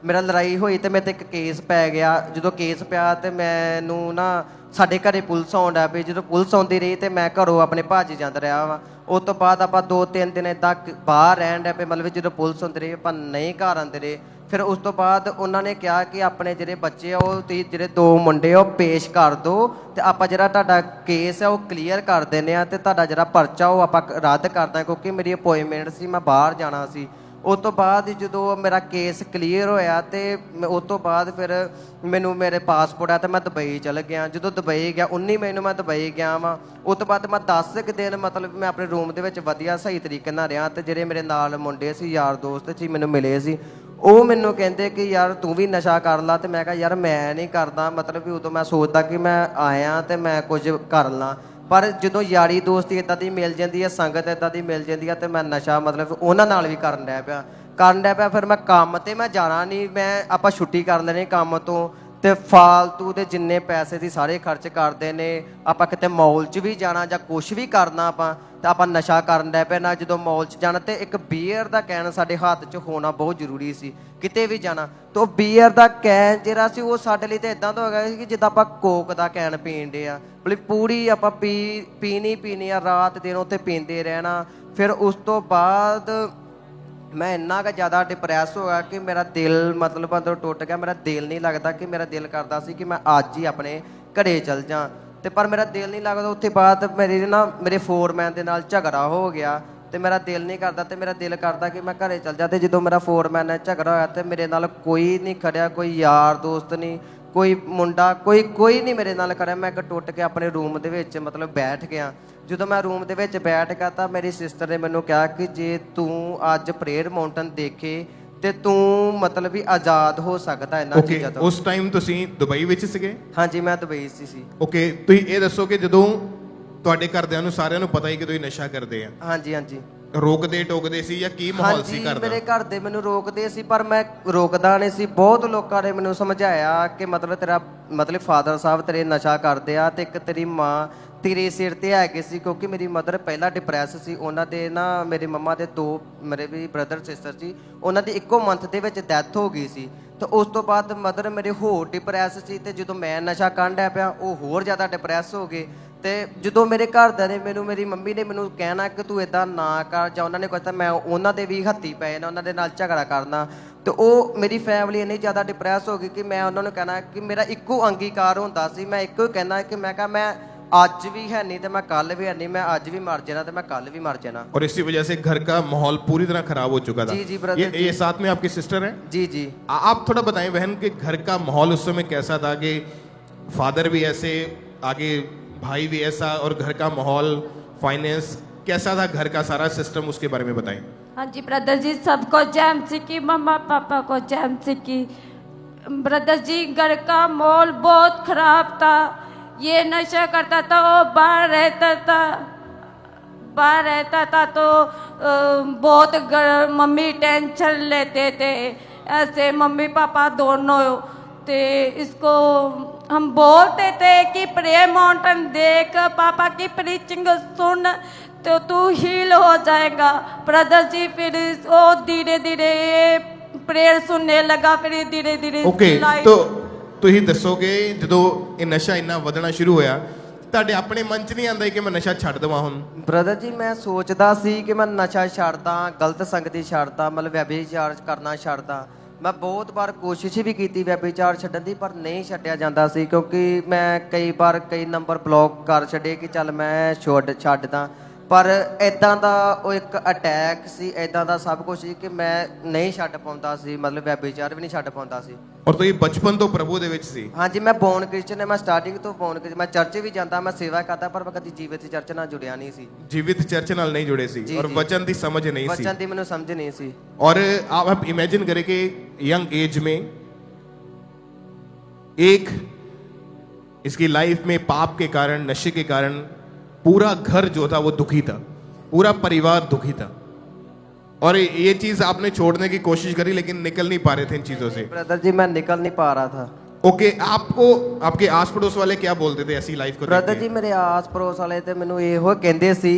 ਮੇਰਾ ਲੜਾਈ ਹੋਈ ਤੇ ਮੇਰੇ ਤੇ ਇੱਕ ਕੇਸ ਪੈ ਗਿਆ। ਜਦੋਂ ਕੇਸ ਪਿਆ ਤੇ ਮੈਨੂੰ ਨਾ ਸਾਡੇ ਘਰੇ ਪੁਲਿਸ ਆਉਣ ਡਿਆ ਪਈ। ਜਦੋਂ ਪੁਲਿਸ ਆਉਂਦੀ ਰਹੀ ਤੇ ਮੈਂ ਘਰੋਂ ਆਪਣੇ ਭੱਜ ਜਾਂਦਾ ਰਿਹਾ ਵਾ। ਉਸ ਤੋਂ ਬਾਅਦ ਆਪਾਂ 2-3 ਦਿਨ ਇੱਦਾਂ ਬਾਹਰ ਰਹਿਣ ਡਿਆ ਪਏ, ਮਤਲਬ ਜਦੋਂ ਪੁਲਿਸ ਆਉਂਦੀ ਰਹੀ ਆਪਾਂ ਨਹੀਂ ਘਰ ਆਉਂਦੇ ਰਹੇ। ਫਿਰ ਉਸ ਤੋਂ ਬਾਅਦ ਉਹਨਾਂ ਨੇ ਕਿਹਾ ਕਿ ਆਪਣੇ ਜਿਹੜੇ ਬੱਚੇ ਆ ਉਹ ਤੁਸੀਂ ਜਿਹੜੇ 2 ਮੁੰਡੇ ਆ ਉਹ ਪੇਸ਼ ਕਰ ਦਿਓ ਤੇ ਆਪਾਂ ਜਿਹੜਾ ਤੁਹਾਡਾ ਕੇਸ ਆ ਉਹ ਕਲੀਅਰ ਕਰ ਦਿੰਦੇ ਆ ਤੇ ਤੁਹਾਡਾ ਜਿਹੜਾ ਪਰਚਾ ਉਹ ਆਪਾਂ ਰੱਦ ਕਰਦਾ, ਕਿਉਂਕਿ ਮੇਰੀ ਅਪੋਇੰਟਮੈਂਟ ਸੀ, ਮੈਂ ਬਾਹਰ ਜਾਣਾ ਸੀ। ਉਸ ਤੋਂ ਬਾਅਦ ਜਦੋਂ ਮੇਰਾ ਕੇਸ ਕਲੀਅਰ ਹੋਇਆ ਤੇ ਉਸ ਤੋਂ ਬਾਅਦ ਫਿਰ ਮੈਨੂੰ ਮੇਰੇ ਪਾਸਪੋਰਟ ਆ ਤੇ ਮੈਂ ਦੁਬਈ ਚਲ ਗਿਆ। ਜਦੋਂ ਦੁਬਈ ਗਿਆ 19 ਮਈ ਨੂੰ ਮੈਂ ਦੁਬਈ ਗਿਆ ਵਾਂ। ਉਸ ਤੋਂ ਬਾਅਦ ਮੈਂ 10 ਕੁ ਦਿਨ ਮਤਲਬ ਮੈਂ ਆਪਣੇ ਰੂਮ ਦੇ ਵਿੱਚ ਵਧੀਆ ਸਹੀ ਤਰੀਕੇ ਨਾਲ ਰਿਹਾ। ਤੇ ਜਿਹੜੇ ਮੇਰੇ ਨਾਲ ਮੁੰਡੇ ਸੀ ਯਾਰ ਦੋਸਤ ਸੀ ਮੈਨੂੰ ਮਿਲੇ ਸੀ, ਉਹ ਮੈਨੂੰ ਕਹਿੰਦੇ ਕਿ ਯਾਰ ਤੂੰ ਵੀ ਨਸ਼ਾ ਕਰ ਲਾ। ਤੇ ਮੈਂ ਕਿਹਾ ਯਾਰ ਮੈਂ ਨਹੀਂ ਕਰਦਾ, ਮਤਲਬ ਵੀ ਉਦੋਂ ਮੈਂ ਸੋਚਦਾ ਕਿ ਮੈਂ ਆਇਆ ਤੇ ਮੈਂ ਕੁਝ ਕਰ ਲਾਂ। ਪਰ ਜਦੋਂ ਯਾਰੀ ਦੋਸਤੀ ਇੱਦਾਂ ਦੀ ਮਿਲ ਜਾਂਦੀ ਹੈ, ਸੰਗਤ ਇੱਦਾਂ ਦੀ ਮਿਲ ਜਾਂਦੀ ਹੈ ਤੇ ਮੈਂ ਨਸ਼ਾ ਮਤਲਬ ਉਹਨਾਂ ਨਾਲ ਵੀ ਕਰਨ ਡਿਆ ਪਿਆ। ਫਿਰ ਮੈਂ ਕੰਮ ਤੇ ਮੈਂ ਜਾਣਾ ਨਹੀਂ, ਆਪਾਂ ਛੁੱਟੀ ਕਰ ਲੈਣੀ ਕੰਮ ਤੋਂ ਤੇ ਫਾਲਤੂ ਦੇ ਜਿੰਨੇ ਪੈਸੇ ਸੀ ਸਾਰੇ ਖਰਚ ਕਰਦੇ ਨੇ। ਆਪਾਂ ਕਿਤੇ ਮੌਲ 'ਚ ਵੀ ਜਾਣਾ ਜਾਂ ਕੁਛ ਵੀ ਕਰਨਾ ਆਪਾਂ ਤਾਂ ਆਪਾਂ ਨਸ਼ਾ ਕਰਨ ਡਿਆ ਪਿਆ ਨਾ। ਜਦੋਂ ਮੌਲ 'ਚ ਜਾਣਾ ਤੇ ਇੱਕ ਬੀਅਰ ਦਾ ਕੈਨ ਸਾਡੇ ਹੱਥ 'ਚ ਹੋਣਾ ਬਹੁਤ ਜ਼ਰੂਰੀ ਸੀ ਕਿਤੇ ਵੀ ਜਾਣਾ। ਤਾਂ ਉਹ ਬੀਅਰ ਦਾ ਕੈਨ ਜਿਹੜਾ ਸੀ ਉਹ ਸਾਡੇ ਲਈ ਤਾਂ ਇੱਦਾਂ ਦਾ ਹੋ ਗਿਆ ਸੀ ਕਿ ਜਿੱਦਾਂ ਆਪਾਂ ਕੋਕ ਦਾ ਕੈਨ ਪੀਣ ਡੇ ਆ, ਮਤਲਬ ਪੂਰੀ ਆਪਾਂ ਪੀਣੀ ਆ, ਰਾਤ ਦਿਨ ਉੱਥੇ ਪੀਂਦੇ ਰਹਿਣਾ। ਫਿਰ ਉਸ ਤੋਂ ਬਾਅਦ ਮੈਂ ਇੰਨਾ ਕੁ ਜ਼ਿਆਦਾ ਡਿਪਰੈਸ ਹੋ ਗਿਆ ਕਿ ਮੇਰਾ ਦਿਲ ਮਤਲਬ ਅੰਦਰੋਂ ਟੁੱਟ ਗਿਆ। ਮੇਰਾ ਦਿਲ ਨਹੀਂ ਲੱਗਦਾ ਕਿ ਮੇਰਾ ਦਿਲ ਕਰਦਾ ਸੀ ਕਿ ਮੈਂ ਅੱਜ ਹੀ ਆਪਣੇ ਘਰੇ ਚਲ ਜਾਂ, ਤੇ ਪਰ ਮੇਰਾ ਦਿਲ ਨਹੀਂ ਲੱਗਦਾ। ਉੱਥੇ ਬਾਅਦ ਮੇਰੇ ਫੋਰਮੈਨ ਦੇ ਨਾਲ ਝਗੜਾ ਹੋ ਗਿਆ ਤੇ ਮੇਰਾ ਦਿਲ ਨਹੀਂ ਕਰਦਾ ਤੇ ਮੇਰਾ ਦਿਲ ਕਰਦਾ ਕਿ ਮੈਂ ਘਰੇ ਚਲ ਜਾ। ਤੇ ਜਦੋਂ ਮੇਰਾ ਫੋਰਮੈਨ ਨਾਲ ਝਗੜਾ ਹੋਇਆ ਤੇ ਮੇਰੇ ਨਾਲ ਕੋਈ ਨਹੀਂ ਖੜਿਆ, ਕੋਈ ਯਾਰ ਦੋਸਤ ਨਹੀਂ, ਕੋਈ ਮੁੰਡਾ, ਕੋਈ ਨਹੀਂ ਮੇਰੇ ਨਾਲ ਖੜਿਆ। ਮੈਂ ਇੱਕ ਟੁੱਟ ਕੇ ਆਪਣੇ ਰੂਮ ਦੇ ਵਿੱਚ ਮਤਲਬ ਬੈਠ ਗਿਆ। ਜਦੋਂ ਮੈਂ ਰੂਮ ਦੇ ਵਿੱਚ ਬੈਠ ਗਿਆ ਤਾਂ ਮੇਰੀ ਸਿਸਟਰ ਨੇ ਮੈਨੂੰ ਕਿਹਾ ਕਿ ਜੇ ਤੂੰ ਅੱਜ ਪ੍ਰੇਅਰ ਮਾਊਂਟਨ ਦੇਖੇ ਤੇ ਤੂੰ ਮਤਲਬ ਵੀ ਆਜ਼ਾਦ ਹੋ ਸਕਦਾ ਇਹਨਾਂ ਚੀਜ਼ਾਂ ਤੋਂ। ਉਸ ਟਾਈਮ ਤੁਸੀਂ ਦੁਬਈ ਵਿੱਚ ਸੀਗੇ? ਹਾਂਜੀ ਮੈਂ ਦੁਬਈ ਸੀ। ਓਕੇ, ਤੁਸੀਂ ਇਹ ਦੱਸੋ ਕਿ ਜਦੋਂ ਤੁਹਾਡੇ ਘਰਦਿਆਂ ਨੂੰ ਸਾਰਿਆਂ ਨੂੰ ਪਤਾ ਹੀ ਕਿ ਤੁਸੀਂ ਨਸ਼ਾ ਕਰਦੇ ਆ, ਹਾਂਜੀ ਰੋਕਦੇ ਟੋਕਦੇ ਸੀ ਜਾਂ ਕੀ ਮਾਹੌਲ ਸੀ ਘਰ ਦਾ? ਮੇਰੇ ਘਰ ਦੇ ਮੈਨੂੰ ਰੋਕਦੇ ਸੀ ਪਰ ਮੈਂ ਰੋਕਦਾ ਨਹੀਂ ਸੀ। ਬਹੁਤ ਲੋਕਾਂ ਨੇ ਮੈਨੂੰ ਸਮਝਾਇਆ ਕਿ ਮਤਲਬ ਤੇਰਾ ਮਤਲਬ ਫਾਦਰ ਸਾਹਿਬ ਤੇਰੇ ਨਸ਼ਾ ਕਰਦੇ ਆ ਤੇ ਇੱਕ ਤੇਰੀ ਮਾਂ ਤੇਰੇ ਸਿਰ ਤੇ ਹੈਗੇ ਸੀ, ਕਿਉਂਕਿ ਮੇਰੀ ਮਦਰ ਪਹਿਲਾਂ ਡਿਪਰੈਸ ਸੀ। ਉਹਨਾਂ ਦੇ ਨਾ ਮੇਰੇ ਮੰਮਾ ਦੇ 2 ਮੇਰੇ ਵੀ ਬ੍ਰਦਰ ਸਿਸਟਰ ਸੀ, ਉਹਨਾਂ ਦੀ ਇੱਕੋ ਮੰਥ ਦੇ ਵਿੱਚ ਡੈਥ ਹੋ ਗਈ ਸੀ। ਤੇ ਉਸ ਤੋਂ ਬਾਅਦ ਮਦਰ ਮੇਰੇ ਹੋਰ ਡਿਪਰੈਸ ਸੀ ਤੇ ਜਦੋਂ ਮੈਂ ਨਸ਼ਾ ਕਰਨ ਡਿਆ ਪਿਆ ਉਹ ਹੋਰ ਜ਼ਿਆਦਾ ਡਿਪਰੈਸ ਹੋ ਗਏ। ਤੇ ਜਦੋਂ ਮੇਰੇ ਘਰਦਿਆਂ ਨੇ ਮੇਰੀ ਮੰਮੀ ਨੇ ਮੈਨੂੰ ਕਹਿਣਾ ਕਿ ਤੂੰ ਇੱਦਾਂ ਨਾ ਕਰ, ਜਾਂ ਉਹਨਾਂ ਨੇ ਕਹਿੰਦਾ ਮੈਂ ਉਹਨਾਂ ਦੇ ਵੀ ਹੱਥੀ ਪਏ ਨੇ, ਉਹਨਾਂ ਦੇ ਨਾਲ ਝਗੜਾ ਕਰਨਾ। ਤੇ ਉਹ ਮੇਰੀ ਫੈਮਿਲੀ ਇੰਨੀ ਜ਼ਿਆਦਾ ਡਿਪਰੈਸ ਹੋ ਗਈ ਕਿ ਮੈਂ ਉਹਨਾਂ ਨੂੰ ਕਹਿਣਾ ਕਿ ਮੇਰਾ ਇੱਕੋ ਅੰਗੀਕਾਰ ਹੁੰਦਾ ਸੀ, ਮੈਂ ਇੱਕੋ ਹੀ ਕਹਿਣਾ ਕਿ ਮੈਂ ਕਿਹਾ ਮੈਂ आज भी है नहीं तो मैं कल भी है नहीं, मैं आज भी मर जाना तो मैं कल भी मर जाना। और इसी वजह से घर का माहौल पूरी तरह खराब हो चुका था। जी जी ब्रदर, ये साथ में आपकी सिस्टर है? जी जी। आप थोड़ा बताएं बहन कि घर का माहौल उस समय कैसा था, कि फादर भी ऐसे, आगे भाई भी ऐसा, और घर का माहौल फाइनेंस कैसा था, घर का सारा सिस्टम, उसके बारे में बताएं। हाँ जी ब्रदर जी, सबको जैम सिक्की, मम्मा पापा को जैम सिक्की। ब्रदर जी घर का माहौल बहुत खराब था। ये नशा करता था, वो बाहर रहता था तो बहुत मम्मी टेंशन लेते थे। ऐसे मम्मी पापा दोनों ते इसको हम बोलते थे कि प्रेयर माउंटेन देख, पापा की प्रीचिंग सुन तो तू हील हो जाएगा। ब्रदर जी फिर वो धीरे धीरे प्रेयर सुनने लगा, फिर धीरे धीरे ਓਕੇ ਤੋ ਤੁਸੀਂ ਦੱਸੋਗੇ ਜਦੋਂ ਇਹ ਨਸ਼ਾ ਇੰਨਾ ਵਧਣਾ ਸ਼ੁਰੂ ਹੋਇਆ ਤੁਹਾਡੇ ਆਪਣੇ ਮਨ 'ਚ ਨਹੀਂ ਆਉਂਦਾ ਕਿ ਮੈਂ ਨਸ਼ਾ ਛੱਡ ਦੇਵਾਂ ਹੁਣ? ਬ੍ਰਦਰ ਜੀ ਮੈਂ ਸੋਚਦਾ ਸੀ ਕਿ ਮੈਂ ਨਸ਼ਾ ਛੱਡਦਾ, ਗਲਤ ਸੰਗਤੀ ਛੱਡਦਾ, ਮਤਲਬ ਵਿਆਭਿਚਾਰ ਕਰਨਾ ਛੱਡਦਾ। ਮੈਂ ਬਹੁਤ ਵਾਰ ਕੋਸ਼ਿਸ਼ ਵੀ ਕੀਤੀ ਵਿਆਭਿਚਾਰ ਛੱਡਣ ਦੀ, ਪਰ ਨਹੀਂ ਛੱਡਿਆ ਜਾਂਦਾ ਸੀ ਕਿਉਂਕਿ ਮੈਂ ਕਈ ਵਾਰ ਕਈ ਨੰਬਰ ਬਲੌਕ ਕਰ ਛੱਡੇ ਕਿ ਚੱਲ ਮੈਂ ਛੱਡਦਾ। ਪਰ ਇਦਾਂ ਦਾ ਉਹ ਇੱਕ ਅਟੈਕ ਸੀ, ਇਦਾਂ ਦਾ ਸਭ ਕੁਝ ਸੀ ਕਿ ਮੈਂ ਨਹੀਂ ਛੱਡ ਪਾਉਂਦਾ ਸੀ, ਮਤਲਬ ਵਿਆਭਿਚਾਰ ਵੀ ਨਹੀਂ ਛੱਡ ਪਾਉਂਦਾ ਸੀ। ਔਰ ਤੁਸੀਂ ਬਚਪਨ ਤੋਂ ਪ੍ਰਭੂ ਦੇ ਵਿੱਚ ਸੀ? ਹਾਂਜੀ ਮੈਂ ਬੋਰਨ ਕ੍ਰਿਸਚਨ ਹਾਂ, ਮੈਂ ਸਟਾਰਟਿੰਗ ਤੋਂ ਬੋਰਨ ਕ੍ਰਿਸਚਨ, ਮੈਂ ਚਰਚ ਵੀ ਜਾਂਦਾ, ਮੈਂ ਸੇਵਾ ਕਰਦਾ, ਪਰ ਮੈਂ ਕਦੀ ਜੀਵਿਤ ਚਰਚ ਨਾਲ ਜੁੜਿਆ ਨਹੀਂ ਸੀ। जीवित चर्च नाल नहीं जुड़े सी जी, और जी। वचन दी समझ नहीं सी। बचन दी मैंने समझ नहीं सी। और आप इमेजिन करें कि यंग एज में एक इसकी लाइफ में पाप के कारण, नशे के कारण पूरा घर जो था वो दुखी था, पूरा परिवार दुखी था, और ये चीज आपने छोड़ने की कोशिश करी लेकिन निकल नहीं पा रहे थे इन चीजों से। ब्रदर जी मैं निकल नहीं पा रहा था। ओके आपको आपके आस पड़ोस वाले क्या बोलते थे ऐसी लाइफ को? ब्रदर जी मेरे आस पड़ोस वाले ਤੇ ਮੈਨੂੰ ਇਹੋ ਕਹਿੰਦੇ ਸੀ,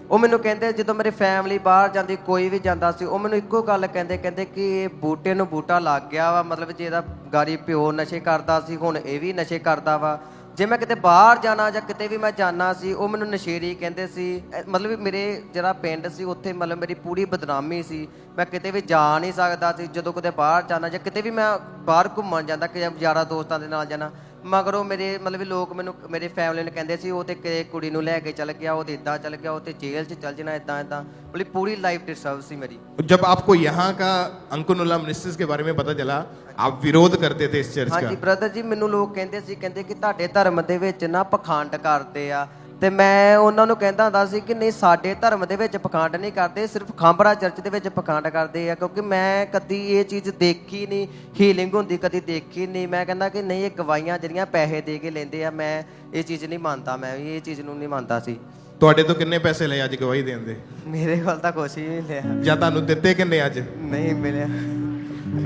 ਉਹ ਮੈਨੂੰ ਕਹਿੰਦੇ ਜਦੋਂ ਮੇਰੀ ਫੈਮਿਲੀ ਬਾਹਰ ਜਾਂਦੀ, ਕੋਈ ਵੀ ਜਾਂਦਾ ਸੀ, ਉਹ ਮੈਨੂੰ ਇੱਕੋ ਗੱਲ ਕਹਿੰਦੇ ਕਿ ਇਹ ਬੂਟੇ ਨੂੰ ਬੂਟਾ ਲੱਗ ਗਿਆ ਵਾ, ਮਤਲਬ ਜੇ ਇਹਦਾ ਗਾੜੀ ਪਿਓ ਨਸ਼ੇ ਕਰਦਾ ਸੀ ਹੁਣ ਇਹ ਵੀ ਨਸ਼ੇ ਕਰਦਾ ਵਾ। ਜੇ ਮੈਂ ਕਿਤੇ ਬਾਹਰ ਜਾਣਾ ਜਾਂ ਕਿਤੇ ਵੀ ਮੈਂ ਜਾਣਾ ਸੀ ਉਹ ਮੈਨੂੰ ਨਸ਼ੇੜੀ ਕਹਿੰਦੇ ਸੀ। ਮਤਲਬ ਮੇਰੇ ਜਿਹੜਾ ਪਿੰਡ ਸੀ ਉੱਥੇ ਮਤਲਬ ਮੇਰੀ ਪੂਰੀ ਬਦਨਾਮੀ ਸੀ, ਮੈਂ ਕਿਤੇ ਵੀ ਜਾ ਨਹੀਂ ਸਕਦਾ ਸੀ। ਜਦੋਂ ਕਿਤੇ ਬਾਹਰ ਜਾਣਾ ਜਾਂ ਕਿਤੇ ਵੀ ਮੈਂ ਬਾਹਰ ਘੁੰਮਣ ਜਾਂਦਾ ਕਿ ਯਾਰਾਂ ਦੋਸਤਾਂ ਦੇ ਨਾਲ ਜਾਣਾ, ਮਗਰੋਂ ਮੇਰੇ ਮਤਲਬ ਲੋਕ ਮੈਨੂੰ ਮੇਰੀ ਫੈਮਿਲੀ ਨੂੰ ਕਹਿੰਦੇ ਸੀ ਉਹ ਤੇ ਕਿ ਕੁੜੀ ਨੂੰ ਲੈ ਕੇ ਚੱਲ ਗਿਆ, ਉਹ ਤੇ ਇੱਦਾਂ ਚੱਲ ਗਿਆ, ਉਹ ਤੇ ਜੇਲ੍ਹ 'ਚ ਚੱਲ ਜਾਣਾ, ਇੱਦਾਂ ਮਤਲਬ ਪੂਰੀ ਲਾਈਫ ਡਿਸਟਰਬ ਸੀ ਮੇਰੀ। जब आपको यहाँ का अंकुनुल्लाह मिनिस्ट्रीज के बारे में पता चला, आप विरोध करते थे इस चर्च ਹਾਂਜੀ का? ਬ੍ਰਦਰ ਜੀ ਮੈਨੂੰ ਲੋਕ ਕਹਿੰਦੇ ਸੀ ਕਿ ਤੁਹਾਡੇ ਧਰਮ ਦੇ ਵਿੱਚ ਨਾ ਪਖੰਡ ਕਰਦੇ ਆ, ਤੇ ਮੈਂ ਉਹਨਾਂ ਨੂੰ ਕਹਿੰਦਾ ਹੁੰਦਾ ਸੀ ਕਿ ਨਹੀਂ ਸਾਡੇ ਧਰਮ ਦੇ ਵਿੱਚ ਪਖੰਡ ਨਹੀਂ ਕਰਦੇ, ਸਿਰਫ ਖਾਂਬੜਾ ਚਰਚ ਦੇ ਵਿੱਚ ਪਖੰਡ ਕਰਦੇ ਆ, ਕਿਉਂਕਿ ਮੈਂ ਕਦੀ ਇਹ ਚੀਜ਼ ਦੇਖੀ ਨਹੀਂ, ਹੀਲਿੰਗ ਹੁੰਦੀ ਕਦੀ ਦੇਖੀ ਨਹੀਂ। ਮੈਂ ਕਹਿੰਦਾ ਕਿ ਨਹੀਂ ਇਹ ਗਵਾਈਆਂ ਜਿਹੜੀਆਂ ਪੈਸੇ ਦੇ ਕੇ ਲੈਂਦੇ ਆ, ਮੈਂ ਇਹ ਚੀਜ਼ ਨਹੀਂ ਮੰਨਦਾ, ਮੈਂ ਵੀ ਇਹ ਚੀਜ਼ ਨੂੰ ਨਹੀਂ ਮੰਨਦਾ ਸੀ। ਤੁਹਾਡੇ ਤੋਂ ਕਿੰਨੇ ਪੈਸੇ ਲਏ ਅੱਜ ਗਵਾਹੀ ਦੇਣ ਦੇ? ਮੇਰੇ ਕੋਲ ਤਾਂ ਕੁਛ ਹੀ ਨਹੀਂ ਲਿਆ। ਜਾਂ ਤੁਹਾਨੂੰ ਦਿੱਤੇ ਕਿੰਨੇ ਅੱਜ? नहीं मिले।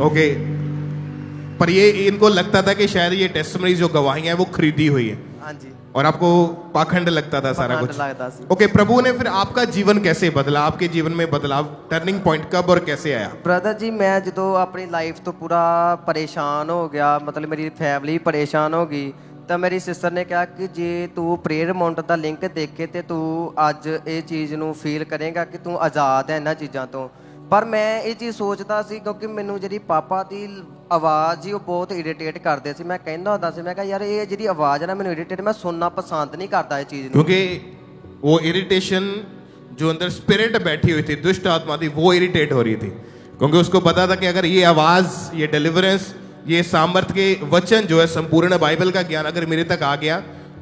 ओके, पर ये इनको लगता था कि शायद ये टेस्टमनीज जो गवाहियां हैं वो खरीदी हुई है, हाँ जी और आपको पाखंड लगता था सारा पाखंड कुछ। लगता सी। ओके, प्रभु ने फिर आपका जीवन कैसे बदला? आपके जीवन में बदलाव, टर्निंग पॉइंट कब और कैसे आया? ब्रदर जी मैं जो अपनी लाइफ तो पूरा परेशान हो गया, मतलब मेरी फैमिली परेशान हो गई, ਤਾਂ ਮੇਰੀ ਸਿਸਟਰ ਨੇ ਕਿਹਾ ਕਿ ਜੇ ਤੂੰ ਪ੍ਰੇਅਰ ਮਾਊਂਟਨ ਦਾ ਲਿੰਕ ਦੇਖੇ ਤੇ ਤੂੰ ਅੱਜ ਇਹ ਚੀਜ਼ ਨੂੰ ਫੀਲ ਕਰੇਗਾ ਕਿ ਤੂੰ ਆਜ਼ਾਦ ਹੈ ਇਹਨਾਂ ਚੀਜ਼ਾਂ ਤੋਂ। ਪਰ ਮੈਂ ਇਹ ਚੀਜ਼ ਸੋਚਦਾ ਸੀ ਕਿਉਂਕਿ ਮੈਨੂੰ ਜਿਹੜੀ ਪਾਪਾ ਦੀ ਆਵਾਜ਼ ਸੀ ਉਹ ਬਹੁਤ ਇਰੀਟੇਟ ਕਰਦੇ ਸੀ। ਮੈਂ ਕਹਿੰਦਾ ਹੁੰਦਾ ਸੀ, ਮੈਂ ਕਿਹਾ ਯਾਰ ਇਹ ਜਿਹੜੀ ਆਵਾਜ਼ ਹੈ ਨਾ ਮੈਨੂੰ ਇਰੀਟੇਟ, ਮੈਂ ਸੁਣਨਾ ਪਸੰਦ ਨਹੀਂ ਕਰਦਾ ਇਹ ਚੀਜ਼ ਨੂੰ। क्योंकि वो इरिटेशन जो अंदर स्पिरिट बैठी हुई थी, दुष्ट आत्मा थी, वो इरिटेट हो रही थी, क्योंकि उसको पता था कि अगर ये आवाज, ये डिलीवरेंस, ये सामर्थ्य के वचन जो है संपूर्ण बाइबल का ज्ञान अगर मेरे तक आ गया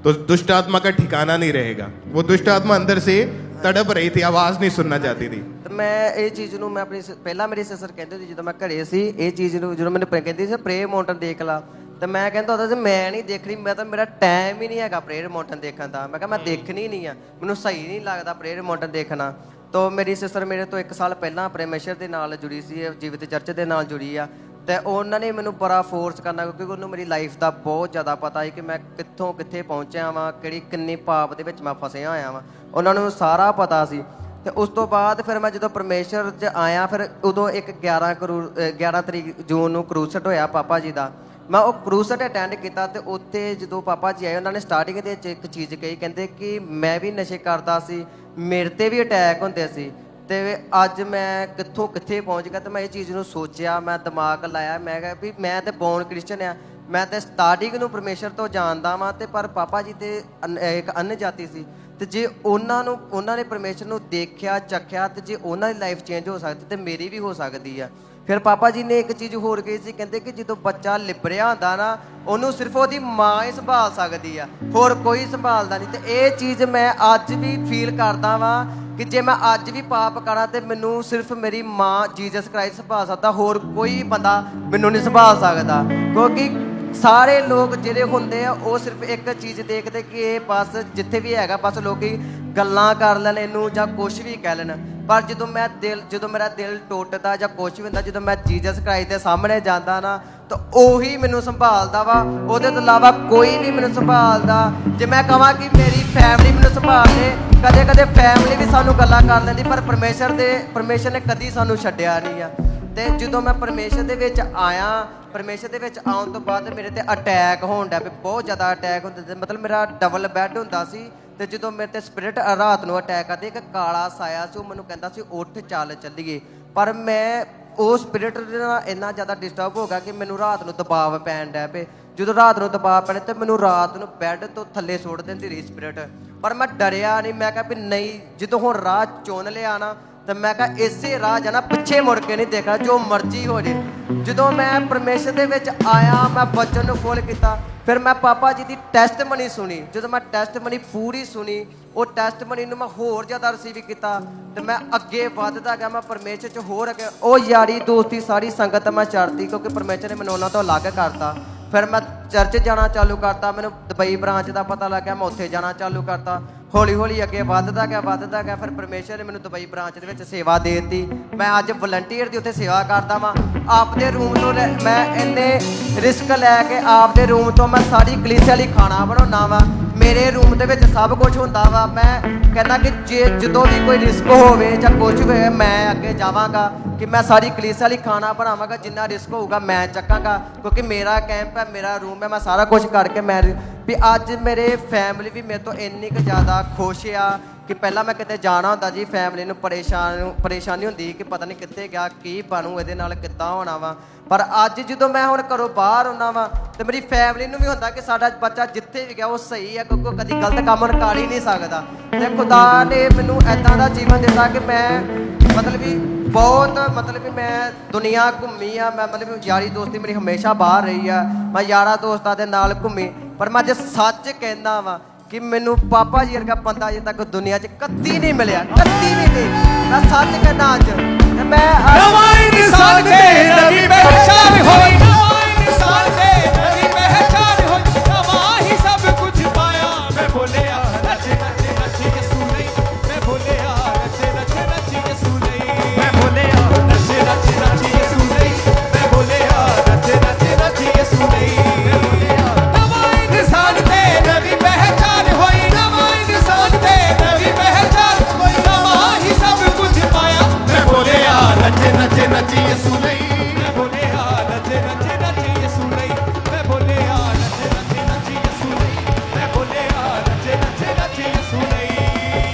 तो दुष्ट आत्मा का ठिकाना नहीं रहेगा। वो दुष्ट आत्मा अंदर से तड़प रही थी, आवाज नहीं सुनना चाहती थी। ਤੇ ਮੈਂ ਇਹ ਚੀਜ਼ ਨੂੰ ਮੈਂ ਆਪਣੀ ਪਹਿਲਾਂ ਮੇਰੀ ਸਿਸਟਰ ਕਹਿੰਦੀ ਸੀ ਜਦੋਂ ਮੈਂ ਘਰੇ ਸੀ, ਇਹ ਚੀਜ਼ ਨੂੰ ਜਦੋਂ ਮੈਨੂੰ ਕਹਿੰਦੀ ਸੀ ਪ੍ਰੇਅਰ ਮਾਊਂਟਨ ਦੇਖ ਲਾ, ਤੇ ਮੈਂ ਕਹਿੰਦਾ ਹੁੰਦਾ ਸੀ ਮੈਂ ਨਹੀਂ ਦੇਖਣੀ, ਮੈਂ ਤਾਂ ਮੇਰਾ ਟਾਈਮ ਹੀ ਨਹੀਂ ਹੈਗਾ ਪ੍ਰੇਅਰ ਮਾਊਂਟਨ ਦੇਖਣ ਦਾ। ਮੈਂ ਕਿਹਾ ਮੈਂ ਦੇਖਣੀ ਨਹੀਂ ਆ, ਮੈਨੂੰ ਸਹੀ ਨਹੀਂ ਲੱਗਦਾ ਪ੍ਰੇਅਰ ਮਾਊਂਟਨ ਦੇਖਣਾ। ਤਾਂ ਮੇਰੀ ਸਿਸਟਰ ਮੇਰੇ ਤੋਂ 1 ਸਾਲ ਪਹਿਲਾਂ ਪਰਮੇਸ਼ਰ ਦੇ ਨਾਲ ਜੁੜੀ ਸੀ, ਜੀਵਿਤ ਚਰਚ ਦੇ ਨਾਲ ਜੁੜੀ ਆ, ਤੇ ਉਹਨਾਂ ਨੇ ਮੈਨੂੰ ਬੜਾ ਫੋਰਸ ਕਰਨਾ ਕਿਉਂਕਿ ਉਹਨੂੰ ਮੇਰੀ ਲਾਈਫ ਦਾ ਬਹੁਤ ਜ਼ਿਆਦਾ ਪਤਾ ਹੈ ਕਿ ਮੈਂ ਕਿੱਥੋਂ ਕਿੱਥੇ ਪਹੁੰਚਿਆ ਵਾਂ, ਕਿੰਨੀ ਪਾਪ ਦੇ ਵਿੱਚ ਮੈਂ ਫਸਿਆ ਹੋਇਆ ਵਾਂ, ਉਹਨਾਂ ਨੂੰ ਸਾਰਾ ਪਤਾ ਸੀ। ਤੇ ਉਸ ਤੋਂ ਬਾਅਦ ਫਿਰ ਮੈਂ ਜਦੋਂ ਪਰਮੇਸ਼ਰ 'ਚ ਆਇਆ, ਫਿਰ ਉਦੋਂ ਇੱਕ 11 ਤਰੀਕ ਜੂਨ ਨੂੰ ਕਰੂਸਟ ਹੋਇਆ ਪਾਪਾ ਜੀ ਦਾ। ਮੈਂ ਉਹ ਕਰੂਸਟ ਅਟੈਂਡ ਕੀਤਾ, ਤੇ ਉੱਥੇ ਜਦੋਂ ਪਾਪਾ ਜੀ ਆਏ ਉਹਨਾਂ ਨੇ ਸਟਾਰਟਿੰਗ ਦੇ ਵਿੱਚ ਇੱਕ ਚੀਜ਼ ਕਹੀ, ਕਹਿੰਦੇ ਕਿ ਮੈਂ ਵੀ ਨਸ਼ੇ ਕਰਦਾ ਸੀ, ਮੇਰੇ 'ਤੇ ਵੀ ਅਟੈਕ ਹੁੰਦੇ ਸੀ, ਤੇ ਅੱਜ ਮੈਂ ਕਿੱਥੋਂ ਕਿੱਥੇ ਪਹੁੰਚ ਗਿਆ। ਤੇ ਮੈਂ ਇਹ ਚੀਜ਼ ਨੂੰ ਸੋਚਿਆ, ਮੈਂ ਦਿਮਾਗ ਲਾਇਆ, ਮੈਂ ਕਿਹਾ ਵੀ ਮੈਂ ਤੇ ਬੋਰਨ ਕ੍ਰਿਸਚਨ ਆ, ਮੈਂ ਤੇ ਸਟਾਰਟਿੰਗ ਨੂੰ ਪਰਮੇਸ਼ਰ ਤੋਂ ਜਾਣਦਾ ਵਾਂ, ਤੇ ਪਰ ਪਾਪਾ ਜੀ ਤੇ ਇੱਕ ਅਨ ਜਾਤੀ ਸੀ, ਤੇ ਜੇ ਉਹਨਾਂ ਨੇ ਪਰਮੇਸ਼ਰ ਨੂੰ ਦੇਖਿਆ ਚੱਖਿਆ, ਤੇ ਜੇ ਉਹਨਾਂ ਦੀ ਲਾਈਫ ਚੇਂਜ ਹੋ ਸਕਦੀ ਤੇ ਮੇਰੀ ਵੀ ਹੋ ਸਕਦੀ ਆ। ਫਿਰ ਪਾਪਾ ਜੀ ਨੇ ਇੱਕ ਚੀਜ਼ ਹੋਰ ਕਹੀ ਸੀ, ਕਹਿੰਦੇ ਕਿ ਜਦੋਂ ਬੱਚਾ ਲਿਬੜਿਆ ਹੁੰਦਾ ਨਾ ਉਹਨੂੰ ਸਿਰਫ ਉਹਦੀ ਮਾਂ ਹੀ ਸੰਭਾਲ ਸਕਦੀ ਆ, ਹੋਰ ਕੋਈ ਸੰਭਾਲਦਾ ਨਹੀਂ। ਤੇ ਇਹ ਚੀਜ਼ ਮੈਂ ਅੱਜ ਵੀ ਫੀਲ ਕਰਦਾ ਵਾਂ ਕਿ ਜੇ ਮੈਂ ਅੱਜ ਵੀ ਪਾਪ ਕਰਾਂ ਤੇ ਮੈਨੂੰ ਸਿਰਫ ਮੇਰੀ ਮਾਂ ਜੀਸਸ ਕ੍ਰਾਈਸਟ ਸੰਭਾਲ ਸਕਦਾ, ਹੋਰ ਕੋਈ ਬੰਦਾ ਮੈਨੂੰ ਨਹੀਂ ਸੰਭਾਲ ਸਕਦਾ। ਕਿਉਂਕਿ ਸਾਰੇ ਲੋਕ ਜਿਹੜੇ ਹੁੰਦੇ ਆ ਉਹ ਸਿਰਫ ਇੱਕ ਚੀਜ਼ ਦੇਖਦੇ ਕਿ ਇਹ ਬਸ ਜਿੱਥੇ ਵੀ ਹੈਗਾ ਬਸ ਲੋਕੀ ਗੱਲਾਂ ਕਰ ਲੈਣ ਇਹਨੂੰ ਜਾਂ ਕੁਛ ਵੀ ਕਹਿ ਲੈਣ, ਪਰ ਜਦੋਂ ਮੇਰਾ ਦਿਲ ਟੁੱਟਦਾ ਜਾਂ ਕੁਛ ਵੀ ਹੁੰਦਾ, ਜਦੋਂ ਮੈਂ ਜੀਸਸ ਕ੍ਰਾਈਸਟ ਦੇ ਸਾਹਮਣੇ ਜਾਂਦਾ ਨਾ ਤਾਂ ਉਹੀ ਮੈਨੂੰ ਸੰਭਾਲਦਾ ਵਾ। ਉਹਦੇ ਤੋਂ ਇਲਾਵਾ ਕੋਈ ਨਹੀਂ ਮੈਨੂੰ ਸੰਭਾਲਦਾ। ਜੇ ਮੈਂ ਕਹਾਂ ਕਿ ਮੇਰੀ ਫੈਮਿਲੀ ਮੈਨੂੰ ਸੰਭਾਲ ਲੇ, ਕਦੇ ਕਦੇ ਫੈਮਿਲੀ ਵੀ ਸਾਨੂੰ ਗੱਲਾਂ ਕਰ ਲੈਂਦੀ, ਪਰ ਪਰਮੇਸ਼ਰ ਨੇ ਕਦੀ ਸਾਨੂੰ ਛੱਡਿਆ ਨਹੀਂ ਆ। ਤੇ ਜਦੋਂ ਮੈਂ ਪਰਮੇਸ਼ਰ ਦੇ ਵਿੱਚ ਆਇਆ, ਪਰਮੇਸ਼ਰ ਦੇ ਵਿੱਚ ਆਉਣ ਤੋਂ ਬਾਅਦ ਮੇਰੇ ਤੇ ਅਟੈਕ ਹੋਣ ਡਿਆ ਪਿਆ, ਬਹੁਤ ਜ਼ਿਆਦਾ ਅਟੈਕ ਹੁੰਦੇ ਤੇ ਮਤਲਬ ਮੇਰਾ ਡਬਲ ਬੈੱਡ ਹੁੰਦਾ ਸੀ। ਤੇ ਜਦੋਂ ਮੇਰੇ ਤੇ ਸਪਿਰਿਟ ਰਾਤ ਨੂੰ ਅਟੈਕ ਕਰਦੇ, ਇੱਕ ਕਾਲਾ ਸਾਇਆ ਸੀ, ਉਹ ਮੈਨੂੰ ਕਹਿੰਦਾ ਸੀ ਉੱਠ ਚੱਲ ਚੱਲੀਏ। ਪਰ ਮੈਂ ਉਹ ਸਪਿਰਿਟ ਦੇ ਨਾਲ ਇੰਨਾ ਜ਼ਿਆਦਾ ਡਿਸਟਰਬ ਹੋ ਗਿਆ ਕਿ ਮੈਨੂੰ ਰਾਤ ਨੂੰ ਦਬਾਅ ਪੈਣ ਡਿਆ ਪਏ। ਜਦੋਂ ਰਾਤ ਨੂੰ ਦਬਾਅ ਪੈਣੇ ਤੇ ਮੈਨੂੰ ਰਾਤ ਨੂੰ ਬੈੱਡ ਤੋਂ ਥੱਲੇ ਸੁੱਟ ਦਿੰਦੀ ਰਹੀ ਸਪਿਰਿਟ। ਪਰ ਮੈਂ ਡਰਿਆ ਨਹੀਂ, ਮੈਂ ਕਿਹਾ ਵੀ ਨਹੀਂ, ਜਦੋਂ ਹੁਣ ਰਾਹ ਚੁਣ ਲਿਆ ਨਾ ਤੇ ਮੈਂ ਕਿਹਾ ਇਸੇ ਰਾਹ ਜਾਣਾ, ਪਿੱਛੇ ਮੁੜ ਕੇ ਨਹੀਂ ਦੇਖਣਾ, ਜੋ ਮਰਜ਼ੀ ਹੋ ਜੇ। ਜਦੋਂ ਮੈਂ ਪਰਮੇਸ਼ਰ ਦੇ ਵਿੱਚ ਆਇਆ, ਮੈਂ ਬਚਨ ਨੂੰ ਫੋਲ ਕੀਤਾ, ਫਿਰ ਮੈਂ ਪਾਪਾ ਜੀ ਦੀ ਟੈਸਟਮਨੀ ਸੁਣੀ। ਜਦੋਂ ਮੈਂ ਟੈਸਟਮਨੀ ਪੂਰੀ ਸੁਣੀ, ਉਹ ਟੈਸਟਮਨੀ ਨੂੰ ਮੈਂ ਹੋਰ ਜ਼ਿਆਦਾ ਰਿਸੀਵ ਕੀਤਾ ਤੇ ਮੈਂ ਅੱਗੇ ਵੱਧਦਾ ਗਿਆ। ਮੈਂ ਪਰਮੇਸ਼ਰ 'ਚ ਹੋਰ ਅੱਗੇ, ਉਹ ਯਾਰੀ ਦੋਸਤੀ ਸਾਰੀ ਸੰਗਤ ਮੈਂ ਛੱਡਤੀ ਕਿਉਂਕਿ ਪਰਮੇਸ਼ਰ ਨੇ ਮੈਨੂੰ ਉਹਨਾਂ ਤੋਂ ਅਲੱਗ ਕਰਤਾ। ਫਿਰ ਮੈਂ ਚਰਚ ਜਾਣਾ ਚਾਲੂ ਕਰਤਾ, ਮੈਨੂੰ ਦੁਬਈ ਬ੍ਰਾਂਚ ਦਾ ਪਤਾ ਲੱਗਿਆ, ਮੈਂ ਉੱਥੇ ਜਾਣਾ ਚਾਲੂ ਕਰਤਾ। ਹੌਲੀ ਹੌਲੀ ਅੱਗੇ ਵੱਧਦਾ ਗਿਆ। ਫਿਰ ਪਰਮੇਸ਼ਰ ਨੇ ਮੈਨੂੰ ਦੁਬਈ ਬ੍ਰਾਂਚ ਦੇ ਵਿੱਚ ਸੇਵਾ ਦੇ ਦਿੱਤੀ। ਮੈਂ ਅੱਜ ਵਲੰਟੀਅਰ ਦੀ ਉੱਥੇ ਸੇਵਾ ਕਰਦਾ ਵਾਂ। ਆਪਦੇ ਰੂਮ ਤੋਂ ਮੈਂ ਇੰਨੇ ਰਿਸਕ ਲੈ ਕੇ ਆਪਦੇ ਰੂਮ ਤੋਂ ਮੈਂ ਸਾਰੀ ਕਲੀਸਿਆ ਲਈ ਖਾਣਾ ਬਣਾਉਣਾ ਵਾ। ਮੇਰੇ ਰੂਮ ਦੇ ਵਿੱਚ ਸਭ ਕੁਝ ਹੁੰਦਾ ਵਾ। ਮੈਂ ਕਹਿੰਦਾ ਕਿ ਜਦੋਂ ਵੀ ਕੋਈ ਰਿਸਕ ਹੋਵੇ ਜਾਂ ਕੁਝ ਹੋਵੇ, ਮੈਂ ਅੱਗੇ ਜਾਵਾਂਗਾ ਕਿ ਮੈਂ ਸਾਰੀ ਕਲੀਸਿਆ ਲਈ ਖਾਣਾ ਬਣਾਵਾਂਗਾ। ਜਿੰਨਾ ਰਿਸਕ ਹੋਊਗਾ ਮੈਂ ਚੱਕਾਂਗਾ ਕਿਉਂਕਿ ਮੇਰਾ ਕੈਂਪ ਹੈ, ਮੇਰਾ ਰੂਮ ਹੈ। ਮੈਂ ਸਾਰਾ ਕੁਝ ਕਰਕੇ ਮੈਂ ਵੀ ਅੱਜ ਮੇਰੇ ਫੈਮਿਲੀ ਵੀ ਮੇਰੇ ਤੋਂ ਇੰਨੀ ਕੁ ਜ਼ਿਆਦਾ ਖੁਸ਼ ਆ ਕਿ ਪਹਿਲਾਂ ਮੈਂ ਕਿਤੇ ਜਾਣਾ ਹੁੰਦਾ ਜੀ, ਫੈਮਿਲੀ ਨੂੰ ਪਰੇਸ਼ਾਨੀ ਹੁੰਦੀ ਕਿ ਪਤਾ ਨਹੀਂ ਕਿੱਥੇ ਗਿਆ, ਕੀ ਬਣੂ ਇਹਦੇ ਨਾਲ, ਕਿੱਦਾਂ ਹੋਣਾ ਵਾ। ਪਰ ਅੱਜ ਜਦੋਂ ਮੈਂ ਹੁਣ ਘਰੋਂ ਬਾਹਰ ਆਉਣਾ ਵਾ ਤੇ ਮੇਰੀ ਫੈਮਿਲੀ ਨੂੰ ਵੀ ਹੁੰਦਾ ਕਿ ਸਾਡਾ ਬੱਚਾ ਜਿੱਥੇ ਵੀ ਗਿਆ ਉਹ ਸਹੀ ਹੈ, ਕਿਉਂਕਿ ਕਦੀ ਗਲਤ ਕੰਮ ਕਰ ਹੀ ਨਹੀਂ ਸਕਦਾ। ਤੇ ਖੁਦਾ ਨੇ ਮੈਨੂੰ ਐਦਾਂ ਦਾ ਜੀਵਨ ਦਿੱਤਾ ਕਿ ਮੈਂ ਬਹੁਤ ਮੈਂ ਦੁਨੀਆ ਘੁੰਮੀ ਆ। ਮੈਂ ਯਾਰੀ ਦੋਸਤੀ ਮੇਰੀ ਹਮੇਸ਼ਾ ਬਾਹਰ ਰਹੀ ਆ। ਮੈਂ ਯਾਰਾਂ ਦੋਸਤਾਂ ਦੇ ਨਾਲ ਘੁੰਮੀ, ਪਰ ਮੈਂ ਅੱਜ ਸੱਚ ਕਹਿੰਦਾ ਵਾ ਕਿ ਮੈਨੂੰ ਪਾਪਾ ਜੀ ਵਰਗਾ ਬੰਦਾ ਅਜੇ ਤੱਕ ਦੁਨੀਆ 'ਚ ਕਦੀ ਨਹੀਂ ਮਿਲਿਆ, ਕਦੀ ਵੀ ਨਹੀਂ। ਮੈਂ ਸੱਚ ਕਹਿੰਦਾ ਅੱਜ ਤੇ ਮੈਂ ਨਵਾਂ ਇਨਸਾਨ ਦੇ ਨਵੀਂ ਪਹਿਚਾਨ ਹੋਈ, ਨਵਾਂ ਇਨਸਾਨ ਦੇ ਨਵੀਂ ਪਹਿਚਾਨ ਹੋਈ, ਨਵਾਂ ਹੀ ਸਭ ਕੁਝ ਪਾਇਆ। ਮੈਂ ਬੋਲਿਆ ਨੱਚ ਨੱਚ ਨੱਚ ਯਿਸੂ ਲਈ, ਮੈਂ ਬੋਲਿਆ ਨੱਚ ਨੱਚ ਨੱਚ ਯਿਸੂ ਲਈ, ਮੈਂ ਬੋਲਿਆ ਨੱਚ ਨੱਚ ਨੱਚ ਯਿਸੂ ਲਈ, ਮੈਂ ਬੋਲਿਆ ਨੱਚ ਨੱਚ ਨੱਚ ਯਿਸੂ ਲਈ, ਮੈਂ ਬੋਲਿਆ ਨਵਾਂ ਇਨਸਾਨ ਦੇ ਨਵੀਂ ਪਹਿਚਾਨ ਹੋਈ, ਨਵਾਂ ਇਨਸਾਨ ਦੇ ਨਵੀਂ ਪਹਿਚਾਨ ਹੋਈ, ਨਵਾਂ ਹੀ ਸਭ ਕੁਝ ਪਾਇਆ। ਮੈਂ ਬੋਲਿਆ ਨੱਚ ਨੱਚ ਨੱਚ ਯਿਸੂ ਲਈ, ਮੈਂ ਬੋਲਿਆ ਨੱਚ ਨੱਚ ਨੱਚ ਯਿਸੂ ਲਈ, ਮੈਂ ਬੋਲਿਆ ਨੱਚ ਨੱਚ ਨੱਚ ਯਿਸੂ ਲਈ, ਮੈਂ ਬੋਲਿਆ ਨੱਚ ਨੱਚ ਨੱਚ ਯਿਸੂ ਲਈ।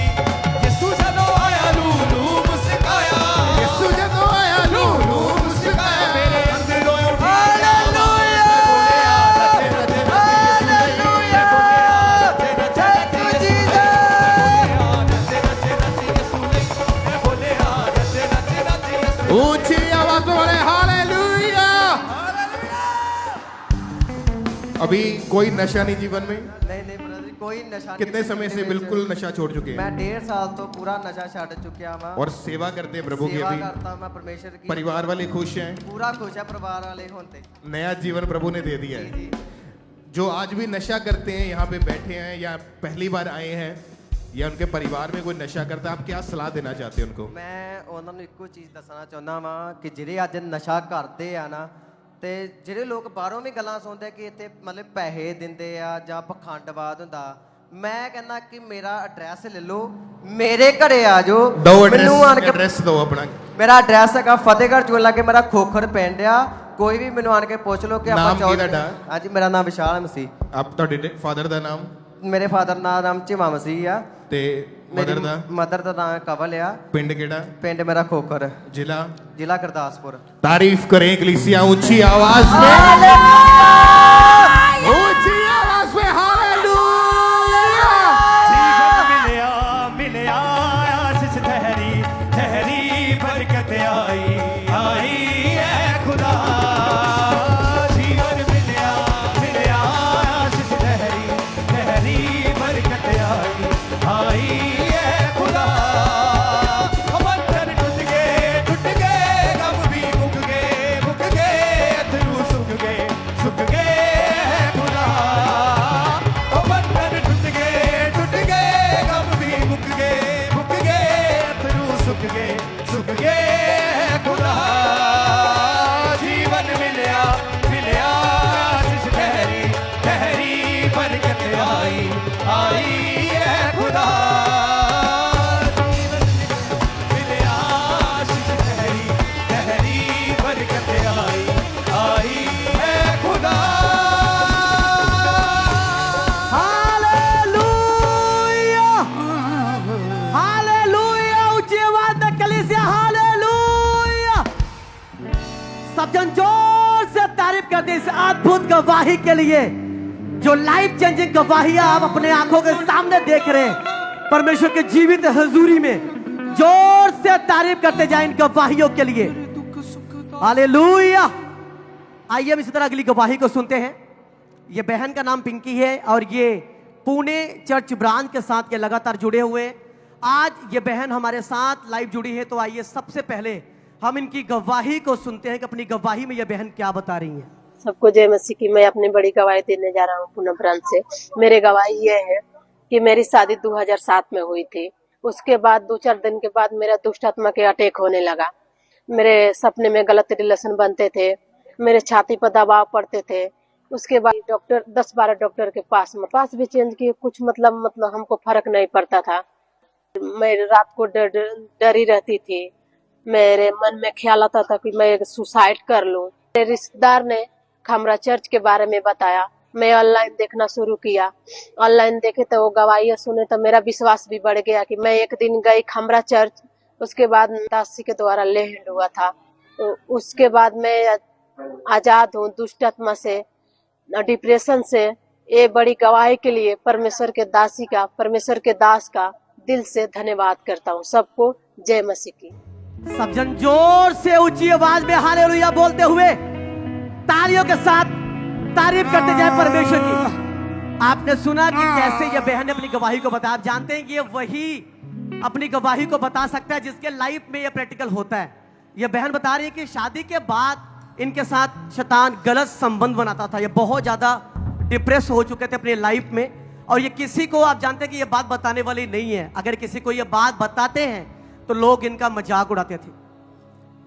ਯਿਸੂ ਜਦੋਂ ਆਇਆ ਲੂ ਮੁਸਕਾਇਆ, ਯਿਸੂ ਜਦੋਂ ਆਇਆ ਲੂ ਮੁਸਕਾਇਆ, ਮੇਰੇ ਅੰਦਰੋਂ ਉੱਠੀ ਹਾਲੇਲੂਇਆ, ਮੈਂ ਬੋਲਿਆ ਨੱਚ ਨੱਚ ਨੱਚ ਯਿਸੂ ਲਈ, ਮੈਂ ਬੋਲਿਆ ਨੱਚ ਨੱਚ ਨੱਚ ਯਿਸੂ ਲਈ, ਮੈਂ ਬੋਲਿਆ ਨੱਚ ਨੱਚ ਨੱਚ ਯਿਸੂ ਲਈ। ऊंची आवाजों वाले हालेलुया। अभी कोई नशा नहीं जीवन में? नहीं ब्रदर, कोई नशा नहीं। कितने समय से बिल्कुल नशा छोड़ चुके मैं हैं 1.5 साल तो पूरा नशा छड़ चुकिया वा और सेवा करते हैं प्रभु की? सेवा अभी करता मैं परमेश्वर की। परिवार वाले खुश हैं? पूरा खुश है परिवार वाले होते। नया जीवन प्रभु ने दे दिया है। जी। जो आज भी नशा करते हैं, यहाँ पे बैठे हैं या पहली बार आए हैं या उनके परिवार में कोई नशा करता है, आप क्या सलाह देना चाहते हैं उनको? मैं ਉਹਨਾਂ ਨੂੰ ਇੱਕੋ ਚੀਜ਼ ਦੱਸਣਾ ਚਾਹੁੰਦਾ ਵਾਂ ਕਿ ਜਿਹੜੇ ਅੱਜ ਨਸ਼ਾ ਕਰਦੇ ਆ ਨਾ, ਤੇ ਜਿਹੜੇ ਲੋਕ ਬਾਹਰੋਂ ਵੀ ਗੱਲਾਂ ਸੁਣਦੇ ਕਿ ਇੱਥੇ ਮਤਲਬ ਪੈਸੇ ਦਿੰਦੇ ਆ ਜਾਂ ਪਖੰਡਵਾਦ ਹੁੰਦਾ, ਮੈਂ ਕਹਿੰਦਾ ਕਿ ਮੇਰਾ ਐਡਰੈਸ ਲੈ ਲਓ, ਮੇਰੇ ਘਰੇ ਆ ਜਾਓ। ਮੈਨੂੰ ਆਣ ਕੇ ਐਡਰੈਸ ਦਿਓ ਆਪਣਾ। ਮੇਰਾ ਐਡਰੈਸ ਹੈਗਾ ਫਤਿਹਗੜ੍ਹ ਚੋਂ ਲਾਗੇ, ਮੇਰਾ ਖੋਖਰ ਪਿੰਡ ਆ। ਕੋਈ ਵੀ ਮੈਨੂੰ ਆਣ ਕੇ ਪੁੱਛ ਲਓ ਕਿ ਆਪਾਂ ਨਾਮ ਕੀ ਤੁਹਾਡਾ? ਹਾਂਜੀ, ਮੇਰਾ ਨਾਮ ਵਿਸ਼ਾਲ ਮਸੀਹ। ਆਪ ਤੁਹਾਡੇ ਫਾਦਰ ਦਾ ਨਾਮ? ਮੇਰੇ ਫਾਦਰ ਨਾਮ ਚੀਮਾ ਮਸੀਹ ਆ ਤੇ ਮਦਰ ਦਾ? ਮਦਰ ਦਾ ਨਾਮ ਕਵਲ ਆ। ਪਿੰਡ ਕਿਹੜਾ? ਪਿੰਡ ਮੇਰਾ ਖੋਖਰ, ਜ਼ਿਲ੍ਹਾ ਗੁਰਦਾਸਪੁਰ। तारीफ करें कलीसिया ऊंची आवाज में, ऊंची आवाज में हालेलुया। मिलिया मिलिया आशीष ठहरी बरकत आई है खुदा। जीवन मिलिया आशीष ठहरी बरकत आई है खुदा। बंधन टूट गए गम भी मुक गए अथरू सुख गए खुदा। बंधन टूट गए गम भी मुक गए अथरू सुख गए फर्क ये है खुदा जीवन मिलया मिलया आशीष गहरी गहरी बरकत आई आई है खुदा जीवन मिलया आशीष गहरी गहरी बरकत आई है खुदा हालेलुया हालेलुया ऊंची आवाज में कलीसिया हालेलुया सब जन जोर से तारीफ करते इस अद्भुत गवाही के लिए जो लाइफ चेंजिंग गवाहियां आप अपने आंखों के सामने देख रहे हैं परमेश्वर के जीवित हजूरी में जोर से तारीफ करते जाए इन गवाहियों के लिए हालेलुया। आइए हम इसी तरह अगली गवाही को सुनते हैं। ये बहन का नाम पिंकी है और ये पुणे चर्च ब्रांच के साथ ये लगातार जुड़े हुए हैं। आज ये बहन हमारे साथ लाइव जुड़ी है, तो आइए सबसे पहले हम इनकी गवाही को सुनते हैं कि अपनी गवाही में ये बहन क्या बता रही है। सबको जय मसीह की। मैं अपनी बड़ी गवाही देने जा रहा हूँ पुणे ब्रांच से। मेरी गवाही ये है कि मेरी शादी 2007 में हुई थी। उसके बाद 2-4 दिन के बाद मेरा दुष्ट आत्मा के अटैक होने लगा। मेरे सपने में गलत रिलेशन बनते थे, मेरे छाती पर दबाव पड़ते थे। उसके बाद डॉक्टर 10-12 डॉक्टर के पास भी चेंज किए, कुछ मतलब हमको फर्क नहीं पड़ता था। मैं रात को डरी रहती थी। मेरे मन में ख्याल आता था कि मैं सुसाइड कर लूं। मेरे रिश्तेदार ने खमरा चर्च के बारे में बताया। मैं ऑनलाइन देखना शुरू किया। ऑनलाइन देखे तो वो गवाहियां सुने तो मेरा विश्वास भी बढ़ गया कि मैं एक दिन गई खमरा चर्च। उसके बाद दासी के द्वारा लेहंड हुआ था। तो उसके बाद मैं आजाद हूँ दुष्ट आत्मा से, डिप्रेशन से। ये बड़ी गवाही के लिए परमेश्वर के दासी का, परमेश्वर के दास का दिल से धन्यवाद करता हूँ। सबको जय मसीह की। सब जन जोर से ऊंची आवाज में हालेलुया बोलते हुए तालियों के साथ तारीफ करते जाए परमेश्वर की। आपने सुना कि कैसे ये बहन ने अपनी गवाही को बताया। आप जानते हैं कि ये वही अपनी गवाही को बता सकता है जिसके लाइफ में ये प्रैक्टिकल होता है। ये बहन बता रही है कि शादी के बाद इनके साथ शैतान गलत संबंध बनाता था। ये बहुत ज्यादा डिप्रेस हो चुके थे अपने लाइफ में, और ये किसी को, आप जानते हैं कि ये बात बताने वाली नहीं है। अगर किसी को ये बात बताते हैं तो लोग इनका मजाक उड़ाते थे।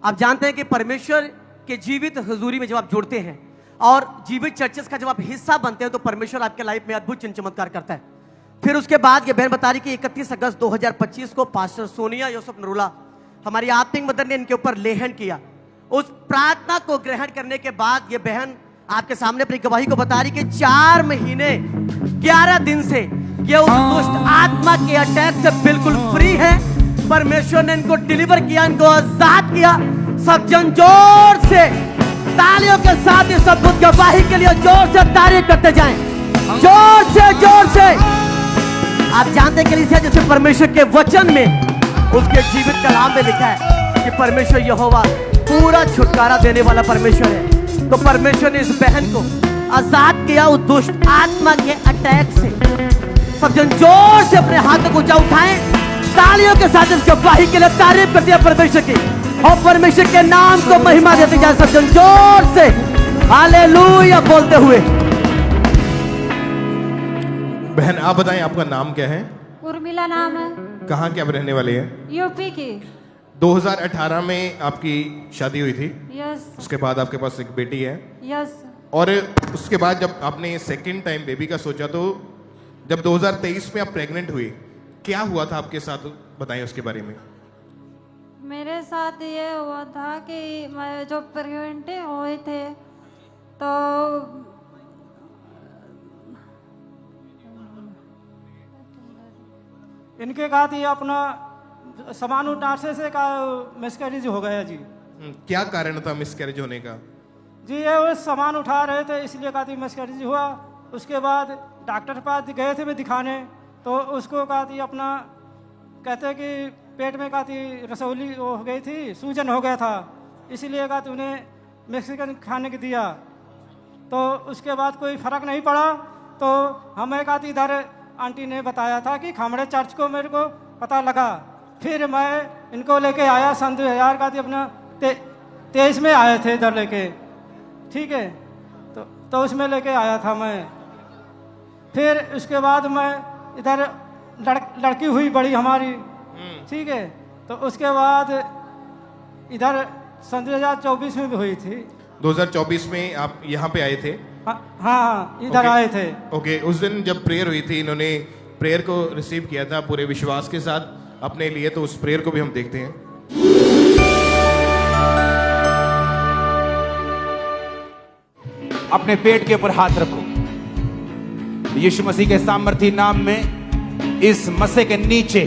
आप जानते हैं कि परमेश्वर के जीवित हुजूरी में जब आप जुड़ते हैं और जीवित चर्चेस का जब आप हिस्सा बनते हैं तो परमेश्वर आपके लाइफ में अद्भुत चिन्ह चमत्कार करता है। फिर उसके बाद ये बहन बता रही कि 31 अगस्त 2025 को पास्टर सोनिया यूसुफ नरूला, हमारी आत्मिक मदर ने इनके ऊपर लेहन किया। उस प्रार्थना को ग्रहण करने के बाद ये बहन आपके सामने अपनी गवाही को बता रही कि 4 महीने 11 दिन से ये उस दुष्ट आत्मा के अटैक से बिल्कुल फ्री है। परमेश्वर ने इनको डिलीवर किया, इनको आजाद किया। सब जन जोर से तालियों के साथ इस अद्भुत गवाही के लिए जोर से तारीफ करते जाएं, जोर से जोर से। आप जानते हैं कलीसिया जैसे परमेश्वर के वचन में, उसके जीवित कलाम में लिखा है कि परमेश्वर यहोवा पूरा छुटकारा देने वाला परमेश्वर है। तो परमेश्वर ने इस बहन को आजाद किया उस दुष्ट आत्मा के अटैक से। सब जन जोर से अपने हाथों को ऊंचा उठाएं, तालियों के साथ इस गवाही के लिए तारीफ करते हैं परमेश्वर की, और परमेश्वर के नाम को महिमा देते जाए। सब जन जोर से हालेलुया बोलते हुए। बहन आप बताएं आपका नाम क्या है? उर्मिला नाम है, कहाँ के आप रहने वाले हैं? यूपी की। 2018 में आपकी शादी हुई थी। यस उसके बाद आपके पास एक बेटी है, यस। और उसके बाद जब आपने सेकंड टाइम बेबी का सोचा तो जब 2023 में आप प्रेग्नेंट हुई, क्या हुआ था आपके साथ, बताएं उसके बारे में। मेरे साथ ये हुआ था कि मैं जो प्रेग्नेंट हुए थे तो इनके कहा थी अपना सामान उठाने से का मिसकैरेज हो गया जी। क्या कारण था मिसकैरेज होने का? जी ये वो सामान उठा रहे थे इसलिए कहा थी मिसकैरेज हुआ। उसके बाद डॉक्टर के पास गए थे मैं दिखाने, तो उसको कहा थी अपना, कहते कि पेट में कहा थी रसौली हो गई थी, सूजन हो गया था, इसलिए कहा थी उन्हें मैक्सिकन खाने के दिया। तो उसके बाद कोई फ़र्क नहीं पड़ा, तो हमें कहा थी इधर आंटी ने बताया था कि खमड़े चर्च को मेरे को पता लगा। फिर मैं इनको लेके आया सन 2000 का थी अपना 23 में आए थे इधर लेके, ठीक है। तो उसमें लेके आया था मैं। फिर उसके बाद मैं इधर लड़की हुई बड़ी हमारी, ठीक है। तो उसके बाद इधर सन 2024 में भी हुई थी। 2024 में आप यहाँ पे आए थे? हाँ, इधर आए थे। ओके, उस दिन जब प्रेयर हुई थी, इन्होंने प्रेयर को रिसीव किया था पूरे विश्वास के साथ अपने लिए, तो उस प्रेयर को भी हम देखते हैं। अपने पेट के ऊपर हाथ रखो। यीशु मसीह के सामर्थी नाम में इस मसे के नीचे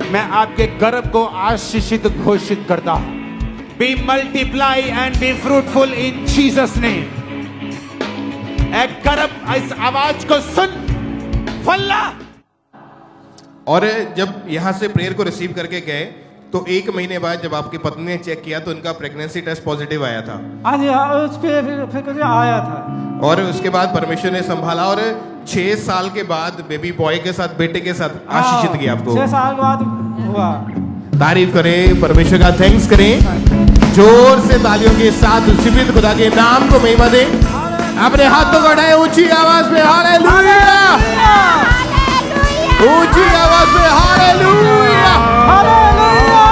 मैं आपके गर्भ को आशीषित घोषित करता हूं। Be multiply and be fruitful in Jesus name. एक गर्भ इस आवाज को सुन, फल्ला। और जब यहाँ से प्रेयर को रिसीव करके गए तो 1 महीने बाद जब आपकी पत्नी ने चेक किया तो उनका प्रेगनेंसी टेस्ट पॉजिटिव आया था। हाँ जी, उसके फिर आया था। और उसके बाद परमेश्वर ने संभाला और 6 साल के बाद बेबी बॉय के साथ, बेटे के साथ आशीषित किया आपको। 6 साल बाद हुआ। तारीफ करें, परमेश्वर का थैंक्स करें, जोर से तालियों के साथ जीवित खुदा के नाम को महिमा दें। अपने हाथों को उठाएं ऊंची आवाज में, हालेलुया, ऊंची आवाज में हालेलुया, हालेलुया,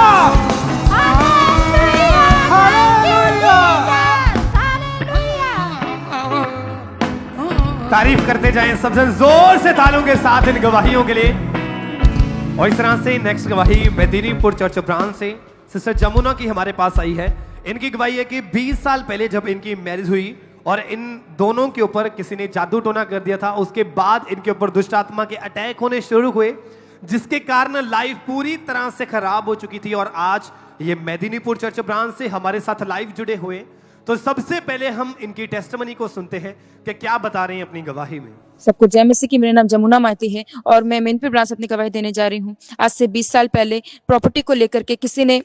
तारीफ करते जाएं सबसे जोर से तालियों के साथ इन गवाहियों के लिए। और इस तरह से नेक्स्ट गवाही मेदिनीपुर चर्च ब्रांच से सिस्टर जमुना की हमारे पास आई है। इनकी गवाही है कि 20 साल पहले जब इनकी मैरिज हुई और इन दोनों के ऊपर किसी ने जादू टोना कर दिया था, उसके बाद इनके ऊपर दुष्ट आत्मा के अटैक होने शुरू हुए, जिसके कारण लाइफ पूरी तरह से खराब हो चुकी थी। और आज ये मेदिनीपुर चर्च ब्रांच से हमारे साथ लाइव जुड़े हुए। तो सबसे पहले हम इनकी टेस्टिमनी को सुनते हैं कि क्या बता रहे हैं अपनी गवाही में। सबको जय मसीह की। मेरा नाम जमुना माती है और मैं मेदिनीपुर ब्रांच से अपनी गवाही देने जा रही हूँ। आज से 20 साल पहले प्रॉपर्टी को लेकर के किसी ने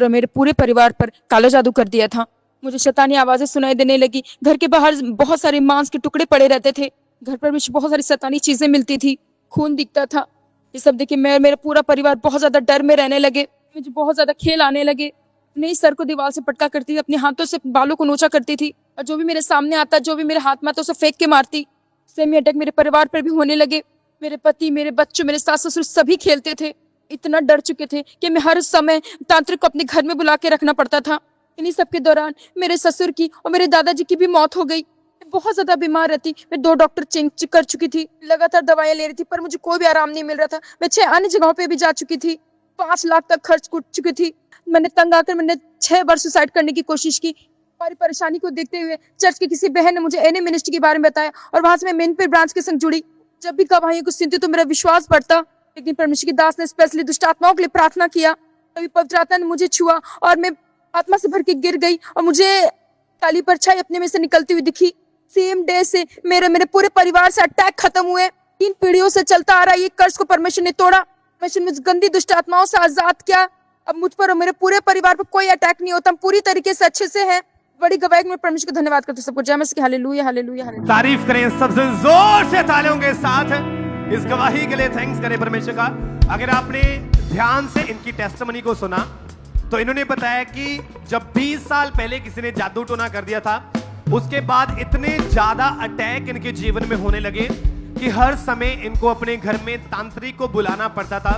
मेरे पूरे परिवार पर काला जादू कर दिया था। मुझे शैतानी आवाजें सुनाई देने लगी। घर के बाहर बहुत सारे मांस के टुकड़े पड़े रहते थे। घर पर मुझे बहुत सारी शैतानी चीजें मिलती थी, खून दिखता था। ये सब देखिए मैं, मेरा पूरा परिवार बहुत ज्यादा डर में रहने लगे। मुझे बहुत ज्यादा खेल आने लगे। अपने सर को दीवार से पटका करती थी, अपने हाथों से बालों को नोचा करती थी और जो भी मेरे सामने आता, जो भी मेरे हाथ में आता, उसे फेंक के मारती। सेमी अटैक मेरे परिवार पर भी होने लगे। मेरे पति, मेरे बच्चों, मेरे सास ससुर सभी खेलते थे। इतना डर चुके थे कि मैं हर समय तांत्रिक को अपने घर में बुला के रखना पड़ता था। इन्हीं सब के दौरान मेरे ससुर की और मेरे दादाजी की भी मौत हो गई। मैं बहुत ज्यादा बीमार रहती। मैं 2 डॉक्टर चेंज कर चुकी थी, लगातार दवाइयां ले रही थी, पर मुझे कोई भी आराम नहीं मिल रहा था। मैं 6 अन्य जगहों पे भी जा चुकी थी। 5 लाख तक खर्च कर चुकी थी। मैंने तंग आकर मैंने 6 बार सुसाइड करने की कोशिश की। हमारी परेशानी को देखते हुए चर्च के किसी बहन ने मुझे एनए मिनिस्ट्री के बारे में बताया और वहां से मैं मेदिनीपुर ब्रांच के संग जुड़ी। जब भी गवाहियों को सुनती तो मेरा विश्वास बढ़ता। एक दिन परमेश्वर की दास ने स्पेशली दुष्ट आत्माओं के लिए प्रार्थना किया। तभी पवित्र आत्मा ने मुझे छुआ और मैं आत्मा से भर के गिर गई और मुझे काली परछाई अपने में से निकलती हुई दिखी। सेम डे से मेरे पूरे परिवार से अटैक खत्म हुए। 3 पीढ़ियों से चलता आ रहा ये कर्ज को परमेश्वर ने तोड़ा। परमेश्वर ने मुझे गंदी दुष्ट आत्माओं से आजाद किया। अब मुझ पर और मेरे पूरे परिवार पर कोई अटैक नहीं होता। हम पूरी तरीके से अच्छे से हैं। बड़ी गवाही में परमेश्वर को धन्यवाद करते सबको जय मसीह की। Hallelujah, hallelujah, hallelujah. तारीफ करें सबसे जोर से तालियों के साथ इस गवाही के लिए। थैंक्स करें परमेश्वर का। अगर आपने ध्यान से इनकी टेस्टिमनी को सुना तो इन्होंने बताया कि जब 20 साल पहले किसी ने जादू टोना कर दिया था, उसके बाद इतने ज्यादा अटैक इनके जीवन में होने लगे कि हर समय इनको अपने घर में तांत्रिक को बुलाना पड़ता था।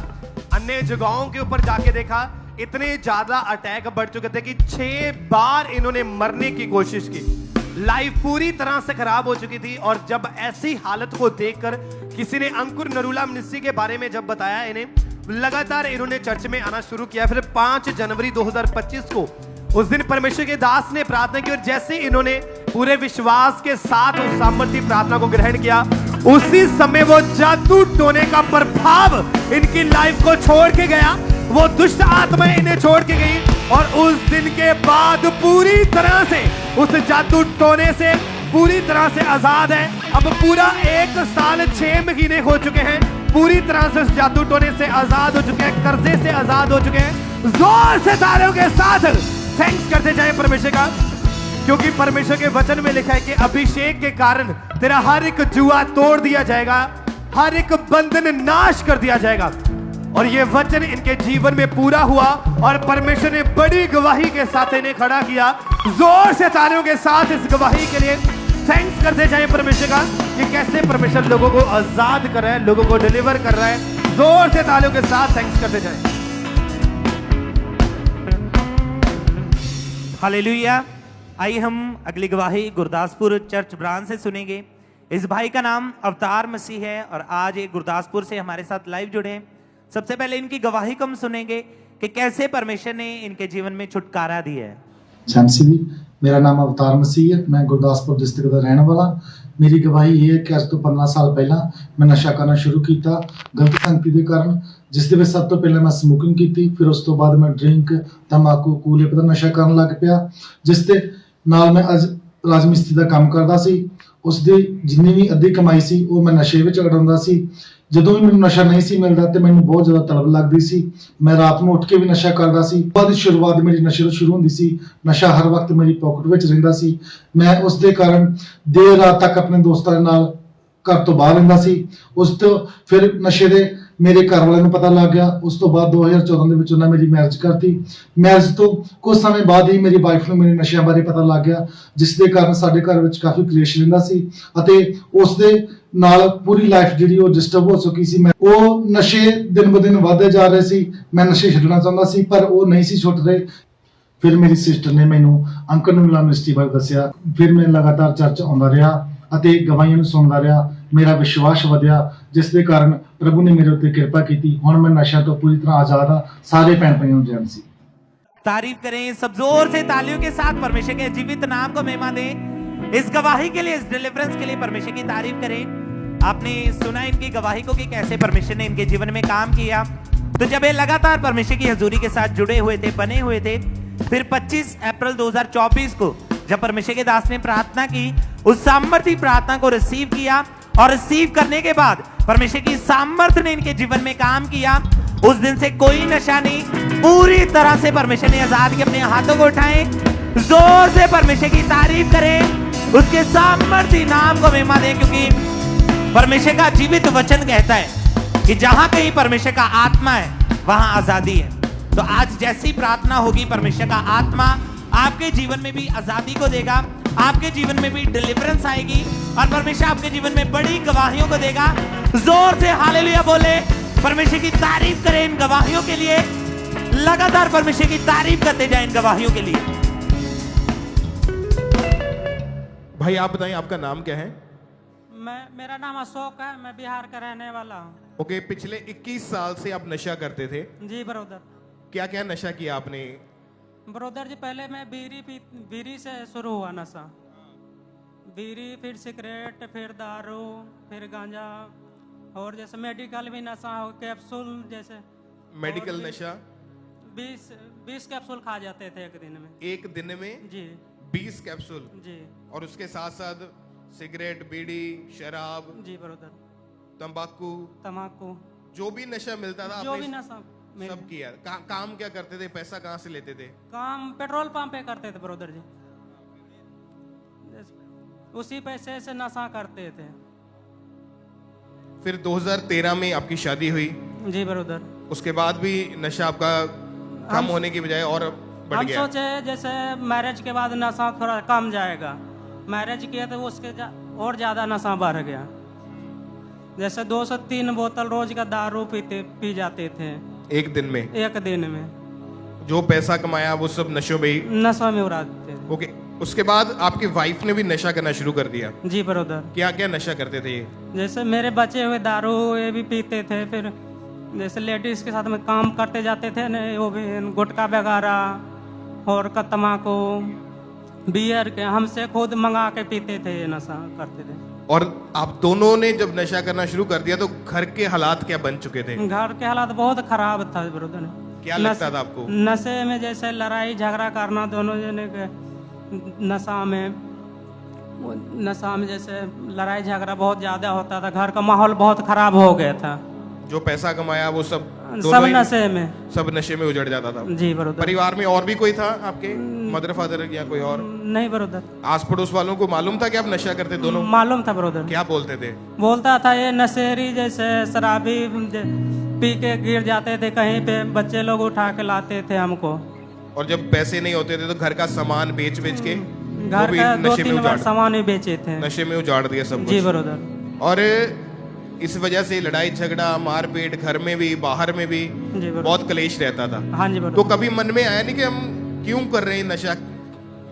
अन्य जगहों के ऊपर जाके देखा, इतने ज्यादा अटैक बढ़ चुके थे कि 6 बार इन्होंने मरने की कोशिश की। लाइफ पूरी तरह से खराब हो चुकी थी। और जब ऐसी हालत को देखकर किसी ने अंकुर नरूला मिनिस्ट्री के बारे में जब बताया इन्हें, लगातार इन्होंने चर्च में आना शुरू किया। फिर 5 जनवरी 2025 को उस दिन परमेश्वर के दास ने प्रार्थना की और जैसे इन्होंने पूरे विश्वास के साथ उस सामर्थी प्रार्थना को ग्रहण किया, उसी समय वो जादू टोने का प्रभाव इनकी लाइफ को छोड़ के गया। वो दुष्ट आत्मा इन्हें छोड़ के गई और उस दिन के बाद पूरी तरह से उस जादू टोने से पूरी तरह से आजाद है। अब पूरा 1 साल 6 महीने हो चुके हैं। पूरी तरह से उस जादू टोने से आजाद हो चुके हैं, कर्जे से आजाद हो चुके हैं। जोर से तालियों के साथ थैंक्स करते जाए परमेश्वर का, क्योंकि परमेश्वर के वचन में लिखा है कि अभिषेक के कारण तेरा हर एक जुआ तोड़ दिया जाएगा, हर एक बंधन नाश कर दिया जाएगा। और ये वचन इनके जीवन में पूरा हुआ और परमेश्वर ने बड़ी गवाही के साथ इन्हें खड़ा किया। जोर से तालियों के साथ इस गवाही के लिए थैंक्स करते जाए परमेश्वर का कि कैसे परमेश्वर लोगों को आजाद कर रहा है, लोगों को डिलीवर कर रहा है। जोर से तालियों के साथ थैंक्स करते जाए। हालेलुया। आइए हम अगली गवाही गुरदासपुर चर्च ब्रांच से सुनेंगे। इस भाई का नाम अवतार मसीह है और आज ये गुरदासपुर से हमारे साथ लाइव जुड़े हैं। सबसे पहले इनकी गवाही को हम सुनेंगे कि कैसे परमेश्वर ने इनके जीवन में छुटकारा दिया है। जैमसी भी मेरा नाम अवतार मसीह है, मैं गुरदासपुर डिस्ट्रिक्ट का रहने वाला। मेरी गवाही ये है कि अज तो 15 साल पहला मैं नशा करना शुरू किया गलत संगति के कारण, जिस दे सब तो पहले मैं स्मोकिंग की, फिर उस तो बाद मैं ड्रिंक तंबाकू कूले पता नशा करन लग पिया, जिस दे नाल मैं अज राजमिस्त्री का काम करदा सी। उस दी जिन्नी भी अद्धी कमाई सी वो मैं नशे विच उड़ाउंदा सी। ਜਦੋਂ ਵੀ ਮੈਨੂੰ ਨਸ਼ਾ ਨਹੀਂ ਸੀ ਮਿਲਦਾ ਤੇ ਮੈਨੂੰ ਬਹੁਤ ਜ਼ਿਆਦਾ ਤਲਬ ਲੱਗਦੀ ਸੀ। ਮੈਂ ਰਾਤ ਨੂੰ ਉੱਠ ਕੇ ਵੀ ਨਸ਼ਾ ਕਰਦਾ ਸੀ। ਬਾਅਦ ਸ਼ੁਰੂਆਤ ਮੇਰੀ ਨਸ਼ੇ ਤੋਂ ਸ਼ੁਰੂ ਹੁੰਦੀ ਸੀ। ਨਸ਼ਾ ਹਰ ਵਕਤ ਮੇਰੀ ਪਾਕਟ ਵਿੱਚ ਰਹਿੰਦਾ ਸੀ। ਮੈਂ ਉਸ ਦੇ ਕਾਰਨ ਦੇਰ ਰਾਤ ਤੱਕ ਆਪਣੇ ਦੋਸਤਾਂ ਦੇ ਨਾਲ ਘਰ ਤੋਂ ਬਾਹਰ ਰਹਿੰਦਾ ਸੀ। ਉਸ ਤੋਂ ਫਿਰ ਨਸ਼ੇ ਦੇ ਮੇਰੇ ਘਰ ਵਾਲਿਆਂ ਨੂੰ ਪਤਾ ਲੱਗ ਗਿਆ। ਉਸ ਤੋਂ ਬਾਅਦ 2014 ਦੇ ਵਿੱਚ ਉਹਨਾਂ ਮੇਰੀ ਮੈਰਿਜ ਕਰਤੀ। ਮੈਰਿਜ ਤੋਂ ਕੁਝ ਸਮੇਂ ਬਾਅਦ ਹੀ ਮੇਰੀ ਵਾਈਫ ਨੂੰ ਮੇਰੇ ਨਸ਼ਿਆਂ ਬਾਰੇ ਪਤਾ ਲੱਗ ਗਿਆ, ਜਿਸ ਦੇ ਕਾਰਨ ਸਾਡੇ ਘਰ ਵਿੱਚ ਕਾਫੀ ਕਲੇਸ਼ ਰਹਿੰਦਾ ਸੀ ਅਤੇ ਉਸ ਦੇ ਨਾਲ ਪੂਰੀ ਲਾਈਫ ਜਿਹੜੀ ਉਹ ਡਿਸਟਰਬ ਹੋ ਚੁੱਕੀ ਸੀ। ਮੈਂ ਉਹ ਨਸ਼ੇ ਦਿਨ ਬ ਦਿਨ ਵਧਦੇ ਜਾ ਰਹੇ ਸੀ। ਮੈਂ ਨਸ਼ੇ ਛੱਡਣਾ ਚਾਹੁੰਦਾ ਸੀ ਪਰ ਉਹ ਨਹੀਂ ਸੀ ਛੁੱਟ ਰਹੇ। ਫਿਰ ਮੇਰੀ ਸਿਸਟਰ ਨੇ ਮੈਨੂੰ ਅੰਕਲ ਨੂੰ ਮਿਲਾ ਮਿਸਟਰੀ ਬਾਰੇ ਦੱਸਿਆ। ਫਿਰ ਮੈਂ ਲਗਾਤਾਰ ਚਰਚ ਆਉਂਦਾ ਰਿਹਾ ਅਤੇ ਗਵਾਹੀਆਂ ਨੂੰ ਸੁਣਦਾ ਰਿਹਾ। ਮੇਰਾ ਵਿਸ਼ਵਾਸ ਵਧਿਆ, ਜਿਸ ਦੇ ਕਾਰਨ ਪ੍ਰਭੂ ਨੇ ਮੇਰੇ ਉੱਤੇ ਕਿਰਪਾ ਕੀਤੀ। ਹੁਣ ਮੈਂ ਨਸ਼ਿਆਂ ਤੋਂ पूरी तरह आजाद हाँ। सारे भैन भाइयों ਨੂੰ जय मसीह। तारीफ करें सब जोर से तालियों के साथ परमेश्वर के जीवित नाम को महिमा दें। इस गवाही के लिए, इस डिलीवरेंस के लिए परमेश्वर की तारीफ करें। आपने सुना इनकी गवाही को कि कैसे परमेश्वर ने इनके जीवन में काम किया। तो जब ये लगातार परमेश्वर की हजूरी के साथ जुड़े हुए थे, बने हुए थे, फिर 25 अप्रैल 2024 को जब परमेश्वर के दास ने प्रार्थना की, उस सामर्थ्य प्रार्थना को रिसीव किया और रिसीव करने के बाद परमेश्वर की सामर्थ्य ने इनके जीवन में काम किया। उस दिन से कोई नशा नहीं, पूरी तरह से परमेश्वर ने आजाद के अपने हाथों को उठाए। जोर से परमेश्वर की तारीफ करें, उसके सामर्थ्य नाम को महिमा दें, क्योंकि परमेश्वर का जीवित वचन कहता है कि जहां कहीं परमेश्वर का आत्मा है वहां आजादी है। तो आज जैसी प्रार्थना होगी, परमेश्वर का आत्मा आपके जीवन में भी आजादी को देगा, आपके जीवन में भी डिलीवरेंस आएगी और परमेश्वर आपके जीवन में बड़ी गवाहियों को देगा। जोर से हालेलुया बोले, परमेश्वर की तारीफ करें इन गवाहियों के लिए। लगातार परमेश्वर की तारीफ करते जाएं इन गवाहियों के लिए। भाई आप बताएं आपका नाम क्या है? मेरा नाम अशोक है, मैं बिहार का रहने वाला हूँ। ओके, पिछले 21 साल से आप नशा करते थे। जी ब्रदर। क्या क्या नशा किया आपने? ब्रदर जी पहले मैं बीड़ी से शुरू हुआ नशा। बीड़ी, फिर सिगरेट, फिर दारू, फिर गांजा और जैसे मेडिकल भी नशा हो, कैप्सूल जैसे। मेडिकल नशा 20 कैप्सूल खा जाते थे एक दिन में। एक दिन में जी 20 कैप्सूल? जी। और उसके साथ साथ सिगरेट, बीड़ी, शराब? जी ब्रदर। तंबाकू, जो भी नशा मिलता था, जो भी नशा सब किया। काम क्या करते थे? पैसा कहाँ से लेते थे? काम पेट्रोल पंप पे करते थे ब्रदर जी। उसी पैसे से नशा करते थे। फिर 2013 में आपकी शादी हुई? जी ब्रदर। उसके बाद भी नशा आपका कम होने की बजाय और बढ़ गया? हम सोचे जैसे मैरिज के बाद नशा थोड़ा कम जाएगा। मैरिज किया तो उसके और ज्यादा नशा बढ़ गया। जैसे 2 से 3 बोतल रोज का दारू पी जाते थे एक दिन में। एक दिन में जो पैसा कमाया वो सब नशों में ही, नशा में उड़ा देते थे। ओके, उसके बाद आपकी वाइफ ने भी नशा करना शुरू कर दिया? जी ब्रदर। क्या क्या नशा करते थे ये? जैसे मेरे बचे हुए दारू ये भी पीते थे। फिर जैसे लेडीज के साथ में काम करते जाते थे न, वो भी गुटखा वगैरह और तम्बाकू, बियर के हमसे खुद मंगा के पीते थे, नशा करते थे। और आप दोनों ने जब नशा करना शुरू कर दिया तो घर के हालात क्या बन चुके थे? घर के हालात बहुत खराब था ब्रदर। क्या लगता था आपको? नशे में जैसे लड़ाई झगड़ा करना दोनों जने के, नशा में जैसे लड़ाई झगड़ा बहुत ज्यादा होता था। घर का माहौल बहुत खराब हो गया था। जो पैसा कमाया वो सब नशे में, सब नशे में उजड़ जाता था। जी ब्रदर। परिवार में और भी कोई था आपके? मदर फादर या कोई और? नहीं ब्रदर। आस पड़ोस वालों को मालूम था कि आप नशा करते दोनों? मालूम था ब्रदर। क्या बोलते थे? बोलता था ये नशेरी, जैसे शराबी पी के गिर जाते थे कहीं पे, बच्चे लोग उठा के लाते थे हमको। और जब पैसे नहीं होते थे तो घर का सामान बेच बेच के घर का 2-3 बार सामान ही बेचे थे। नशे में उजाड़ दिया सब कुछ। जी ब्रदर। और इस वजह से लड़ाई झगड़ा, मारपीट, घर में भी बाहर में भी बहुत कलेश रहता था। हाँ जी ब्रदर। तो कभी मन में आया नहीं कि हम क्यों कर रहे हैं नशा?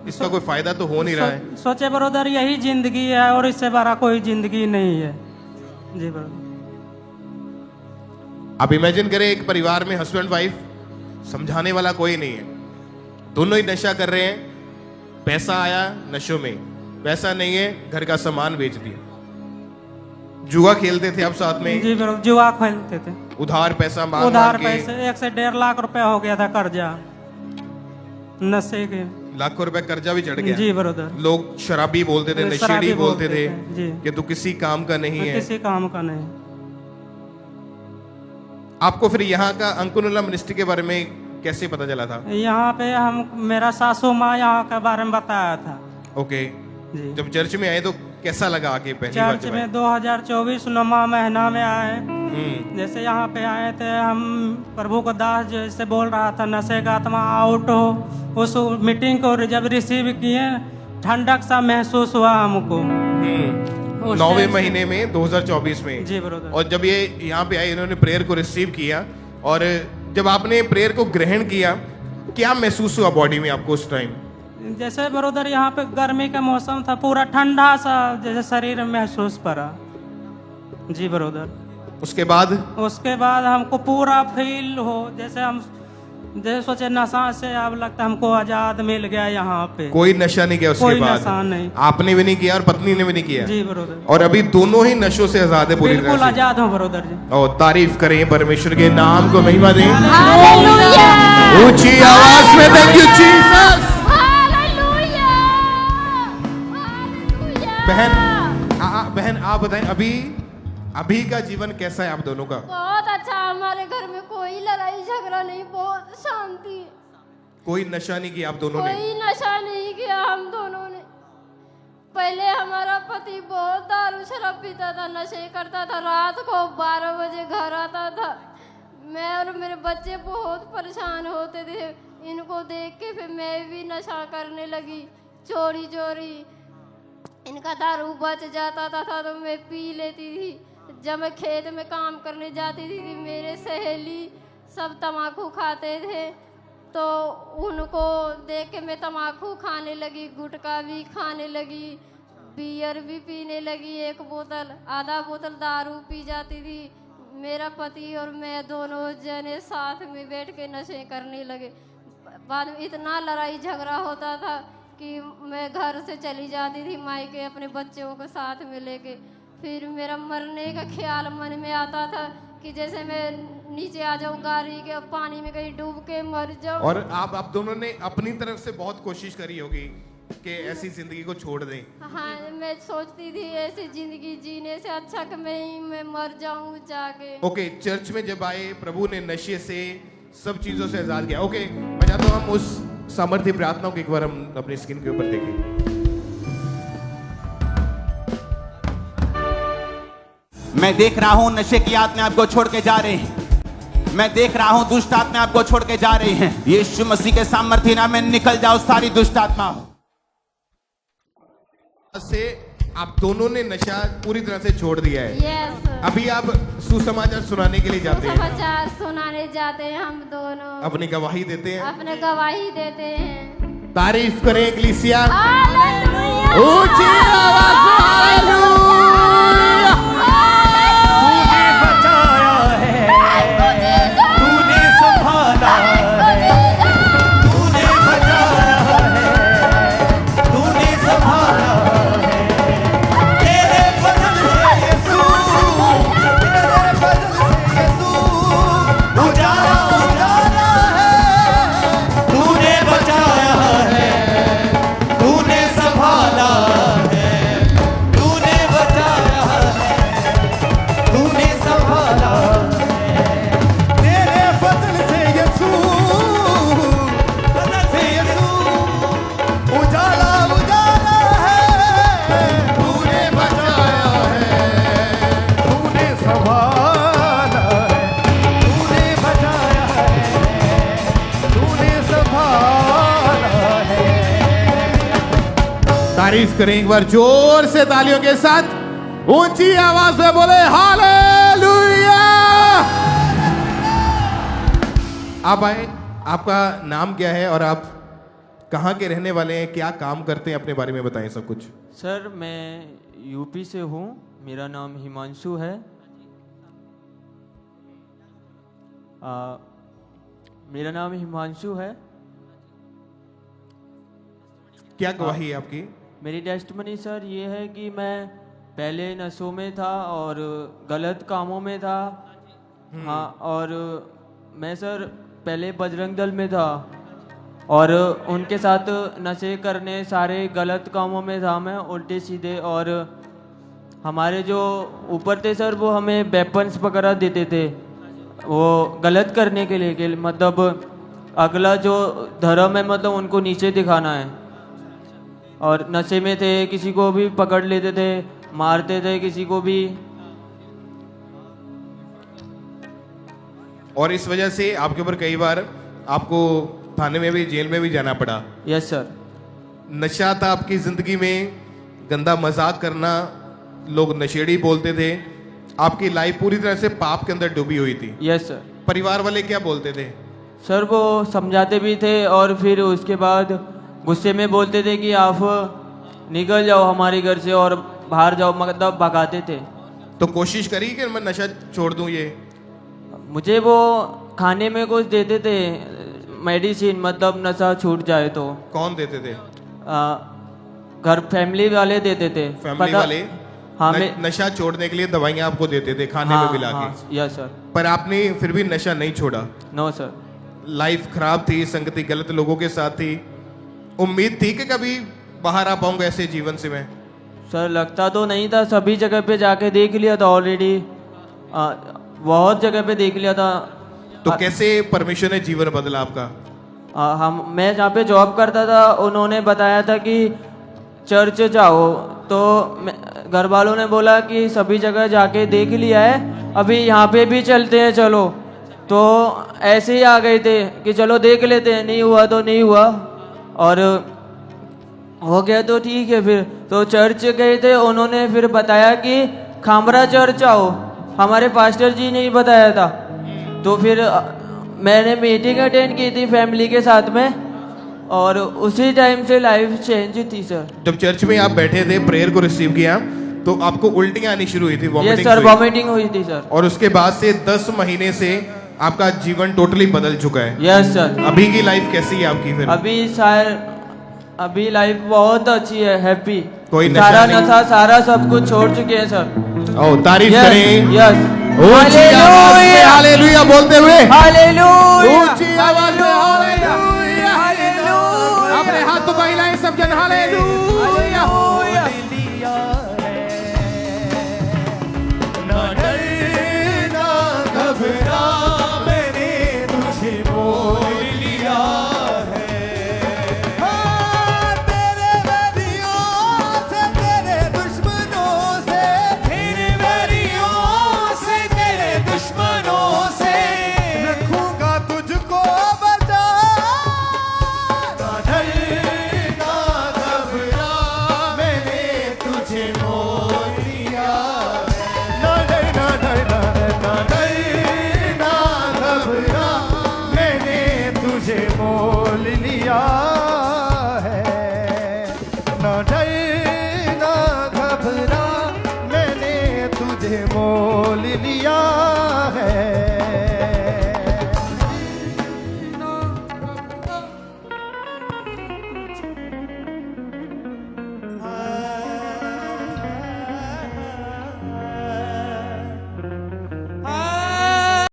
इसका कोई फायदा तो हो नहीं रहा है। सोचे ब्रदर यही जिंदगी है और इससे बड़ा कोई जिंदगी नहीं है। जी ब्रदर। आप इमेजिन करें एक परिवार में हस्बैंड वाइफ, समझाने वाला कोई नहीं है, दोनों ही नशा कर रहे हैं। पैसा आया नशों में, पैसा नहीं है घर का सामान बेच दिया। जुआ खेलते थे आप साथ में? जी ब्रदर, जुआ खेलते थे। उधार पैसा मांग उधार मांग के पैसे 1 से 1.5 लाख रुपया हो गया था कर्जा, नशे के। लाखों रुपए कर्जा भी चढ़ गया। जी ब्रदर। लोग शराबी बोलते थे, नशेड़ी शराबी बोलते थे जी। कि तू किसी काम का नहीं है। किसी काम का नहीं। आपको फिर यहाँ का अंकुरला मिनिस्ट्री के बारे में कैसे पता चला था? यहाँ पे मेरा सासू माँ यहाँ के बारे में बताया था। ओके। जी। जब चर्च में आए तो कैसा लगा आके पहली बार? चर्च में 2024 9वां महीना में आए। जैसे यहाँ पे आए थे हम, प्रभु को दास जैसे बोल रहा था नशे का आत्मा आउट हो। उस मीटिंग को जब रिसीव किए ठंडक सा महसूस हुआ हमको 9वें महीने में 2024 में। जी ब्रदर। और जब ये यहाँ पे आए, इन्होंने प्रेयर को रिसीव किया और जब आपने प्रेयर को ग्रहण किया, क्या महसूस हुआ बॉडी में आपको उस टाइम? जैसे ब्रदर यहाँ पे गर्मी का मौसम था, पूरा ठंडा सा जैसे शरीर में महसूस पड़ा। जी ब्रदर। उसके बाद हमको पूरा फील हो जैसे हम जैसे सोचे नशा से अब लगता है हमको आजाद मिल गया। यहाँ पे कोई नशा नहीं किया उसके कोई बाद? नशा नहीं। आपने भी नहीं किया और पत्नी ने भी नहीं किया? जी ब्रदर। और अभी दोनों ही नशों से आजाद है पूरी तरह बिल्कुल से? आजाद हूँ ब्रदर जी। और तारीफ करें परमेश्वर के नाम को, महिमा दें हालेलुया। ऊंची आवाज में। Thank you Jesus. हालेलुया। बहन आप बताएं, अभी का जीवन कैसा है आप दोनों का? बहुत अच्छा। हमारे घर में कोई लड़ाई झगड़ा नहीं, बहुत शांति। कोई नशा नहीं किया आप दोनों ने? कोई नशा नहीं किया हम दोनों ने। पहले हमारा पति बहुत दारू शराब पीता था, नशे करता था, रात को 12 बजे घर आता था। मैं और मेरे बच्चे बहुत परेशान होते थे इनको देख के। फिर मैं भी नशा करने लगी, चोरी चोरी। इनका दारू बच जाता था तो मैं पी लेती थी। जब मैं खेत में काम करने जाती थी मेरे सहेली सब तम्बाकू खाते थे तो उनको देख के मैं तम्बाकू खाने लगी, गुटखा भी खाने लगी, बियर भी पीने लगी। 1 बोतल आधा बोतल दारू पी जाती थी। मेरा पति और मैं दोनों जने साथ में बैठ के नशे करने लगे। बाद में इतना लड़ाई झगड़ा होता था कि मैं घर से चली जाती थी मायके अपने बच्चों के साथ में लेके। फिर मेरा मरने का ख्याल मन में आता था कि जैसे मैं नीचे आ जाऊं गाड़ी के, पानी में कहीं डूब के मर जाऊं। और आप दोनों ने अपनी तरफ से बहुत कोशिश करी होगी कि ऐसी जिंदगी को छोड़ दें। हाँ, मैं सोचती थी ऐसी जिंदगी जीने से अच्छा कि मैं मर जाऊं जाके। ओके, चर्च में जब आए प्रभु ने नशे से सब चीजों से आजाद किया। ओके, मैं चाहता हूँ हम उस सामर्थ्य प्रार्थनाओं को एक बार हम अपनी स्क्रीन के ऊपर देखें। मैं देख रहा हूं नशे की आत्मा आपको छोड़ के जा रहे हैं। मैं देख रहा हूं दुष्ट आत्मा आपको छोड़ के जा रही हैं। यीशु मसीह के सामर्थ्य नाम में निकल जाओ सारी दुष्ट आत्मा से। आप दोनों ने नशा पूरी तरह से छोड़ दिया है। यस। अभी आप सुसमाचार सुनाने के लिए जाते हैं? समाचार सुनाने जाते हैं हम दोनों। अपनी गवाही देते हैं? अपने गवाही देते हैं। तारीफ करें इक्लीसिया। हालेलुया। ऊंची आवाज में हालेलुया। तूने बचाया है, तूने संभाला है, तूने बचाया है, तूने संभाला है। तेरे बदल से यीशु, तेरे बदल से यीशु उजाला उजाला है। तूने बचाया है, तूने संभाला है, तूने बचाया है, तूने संभाला है। तेरे बदल से यीशु, बदल से यीशु उजाला उजाला है। तूने बचाया है, तूने संभाला है, तूने बचाया है, तूने संभाला है। तारीफ करें एक बार जोर से तालियों के साथ, ऊंची आवाज में बोले हालेलुया। आप आए, आपका नाम क्या है और आप कहाँ के रहने वाले हैं, क्या काम करते हैं, अपने बारे में बताएं सब कुछ। सर मैं यूपी से हूँ, मेरा नाम हिमांशु है। मेरा नाम हिमांशु है। क्या गवाही है आपकी? मेरी टेस्टमनी सर ये है कि मैं पहले नशों में था और गलत कामों में था। हाँ, और मैं सर पहले बजरंग दल में था और उनके साथ नशे करने, सारे गलत कामों में था मैं, उल्टे सीधे। और हमारे जो ऊपर थे सर वो हमें वेपन्स वगैरह देते थे वो गलत करने के लिए, कि मतलब अगला जो धर्म है मतलब उनको नीचे दिखाना है। और नशे में थे, किसी को भी पकड़ लेते थे, मारते थे किसी को भी। और इस वजह से आपके ऊपर कई बार आपको थाने में भी, जेल में भी जाना पड़ा। Yes sir. नशा था आपकी जिंदगी में, गंदा मजाक करना, लोग नशेड़ी बोलते थे, आपकी लाइफ पूरी तरह से पाप के अंदर डूबी हुई थी। Yes sir. परिवार वाले क्या बोलते थे? सर वो समझाते भी थे और फिर उसके बाद गुस्से में बोलते थे कि आप निकल जाओ हमारे घर से और बाहर जाओ, मतलब भगाते थे। तो कोशिश करी कि मैं नशा छोड़ दूं? ये मुझे वो खाने में कुछ देते थे, मेडिसिन, मतलब नशा छूट जाए तो। कौन देते थे? घर फैमिली वाले देते थे। फैमिली वाले? हाँ, नशा छोड़ने के लिए दवाइयाँ आपको देते थे खाने में मिला के? Yes sir. पर आपने फिर भी नशा नहीं छोड़ा? No sir. लाइफ खराब थी, संगति गलत लोगों के साथ थी, उम्मीद थी कि कभी बाहर आ पाऊंगा ऐसे जीवन से मैं? सर लगता तो नहीं था, सभी जगह पे जाके देख लिया था ऑलरेडी, बहुत जगह पे देख लिया था। तो कैसे परमेश्वर ने जीवन बदला आपका? मैं जहाँ पे जॉब करता था उन्होंने बताया था कि चर्च जाओ, तो घर वालों ने बोला कि सभी जगह जाके देख लिया है, अभी यहाँ पे भी चलते हैं चलो। तो ऐसे ही आ गए थे कि चलो देख लेते हैं, नहीं हुआ तो नहीं हुआ, और हो गया तो ठीक है। फिर तो चर्च गए थे, उन्होंने फिर बताया कि खामरा चर्च आओ, हमारे पास्टर जी ने ही बताया था। तो फिर मैंने मीटिंग अटेंड की थी फैमिली के साथ में और उसी टाइम से लाइफ चेंज थी सर। जब चर्च में आप बैठे थे, प्रेयर को रिसीव किया, तो आपको उल्टियां आनी शुरू हुई थी, वॉमिटिंग? यस सर, वॉमिटिंग हुई थी सर। और उसके बाद से 10 महीने से आपका जीवन टोटली बदल चुका है? Yes sir. अभी की लाइफ कैसी है आपकी फिर? अभी लाइफ बहुत अच्छी है, हैप्पी। कोई सारा नशा, सारा सब कुछ छोड़ चुके हैं सर। ओ तारीफ करें। यस। ऊंची आवाज में हालेलुया बोलते हुए। हालेलुया। ऊंची आवाज में हालेलुया। अपने हाथों को हिलाएं सब जन, हालेलुया।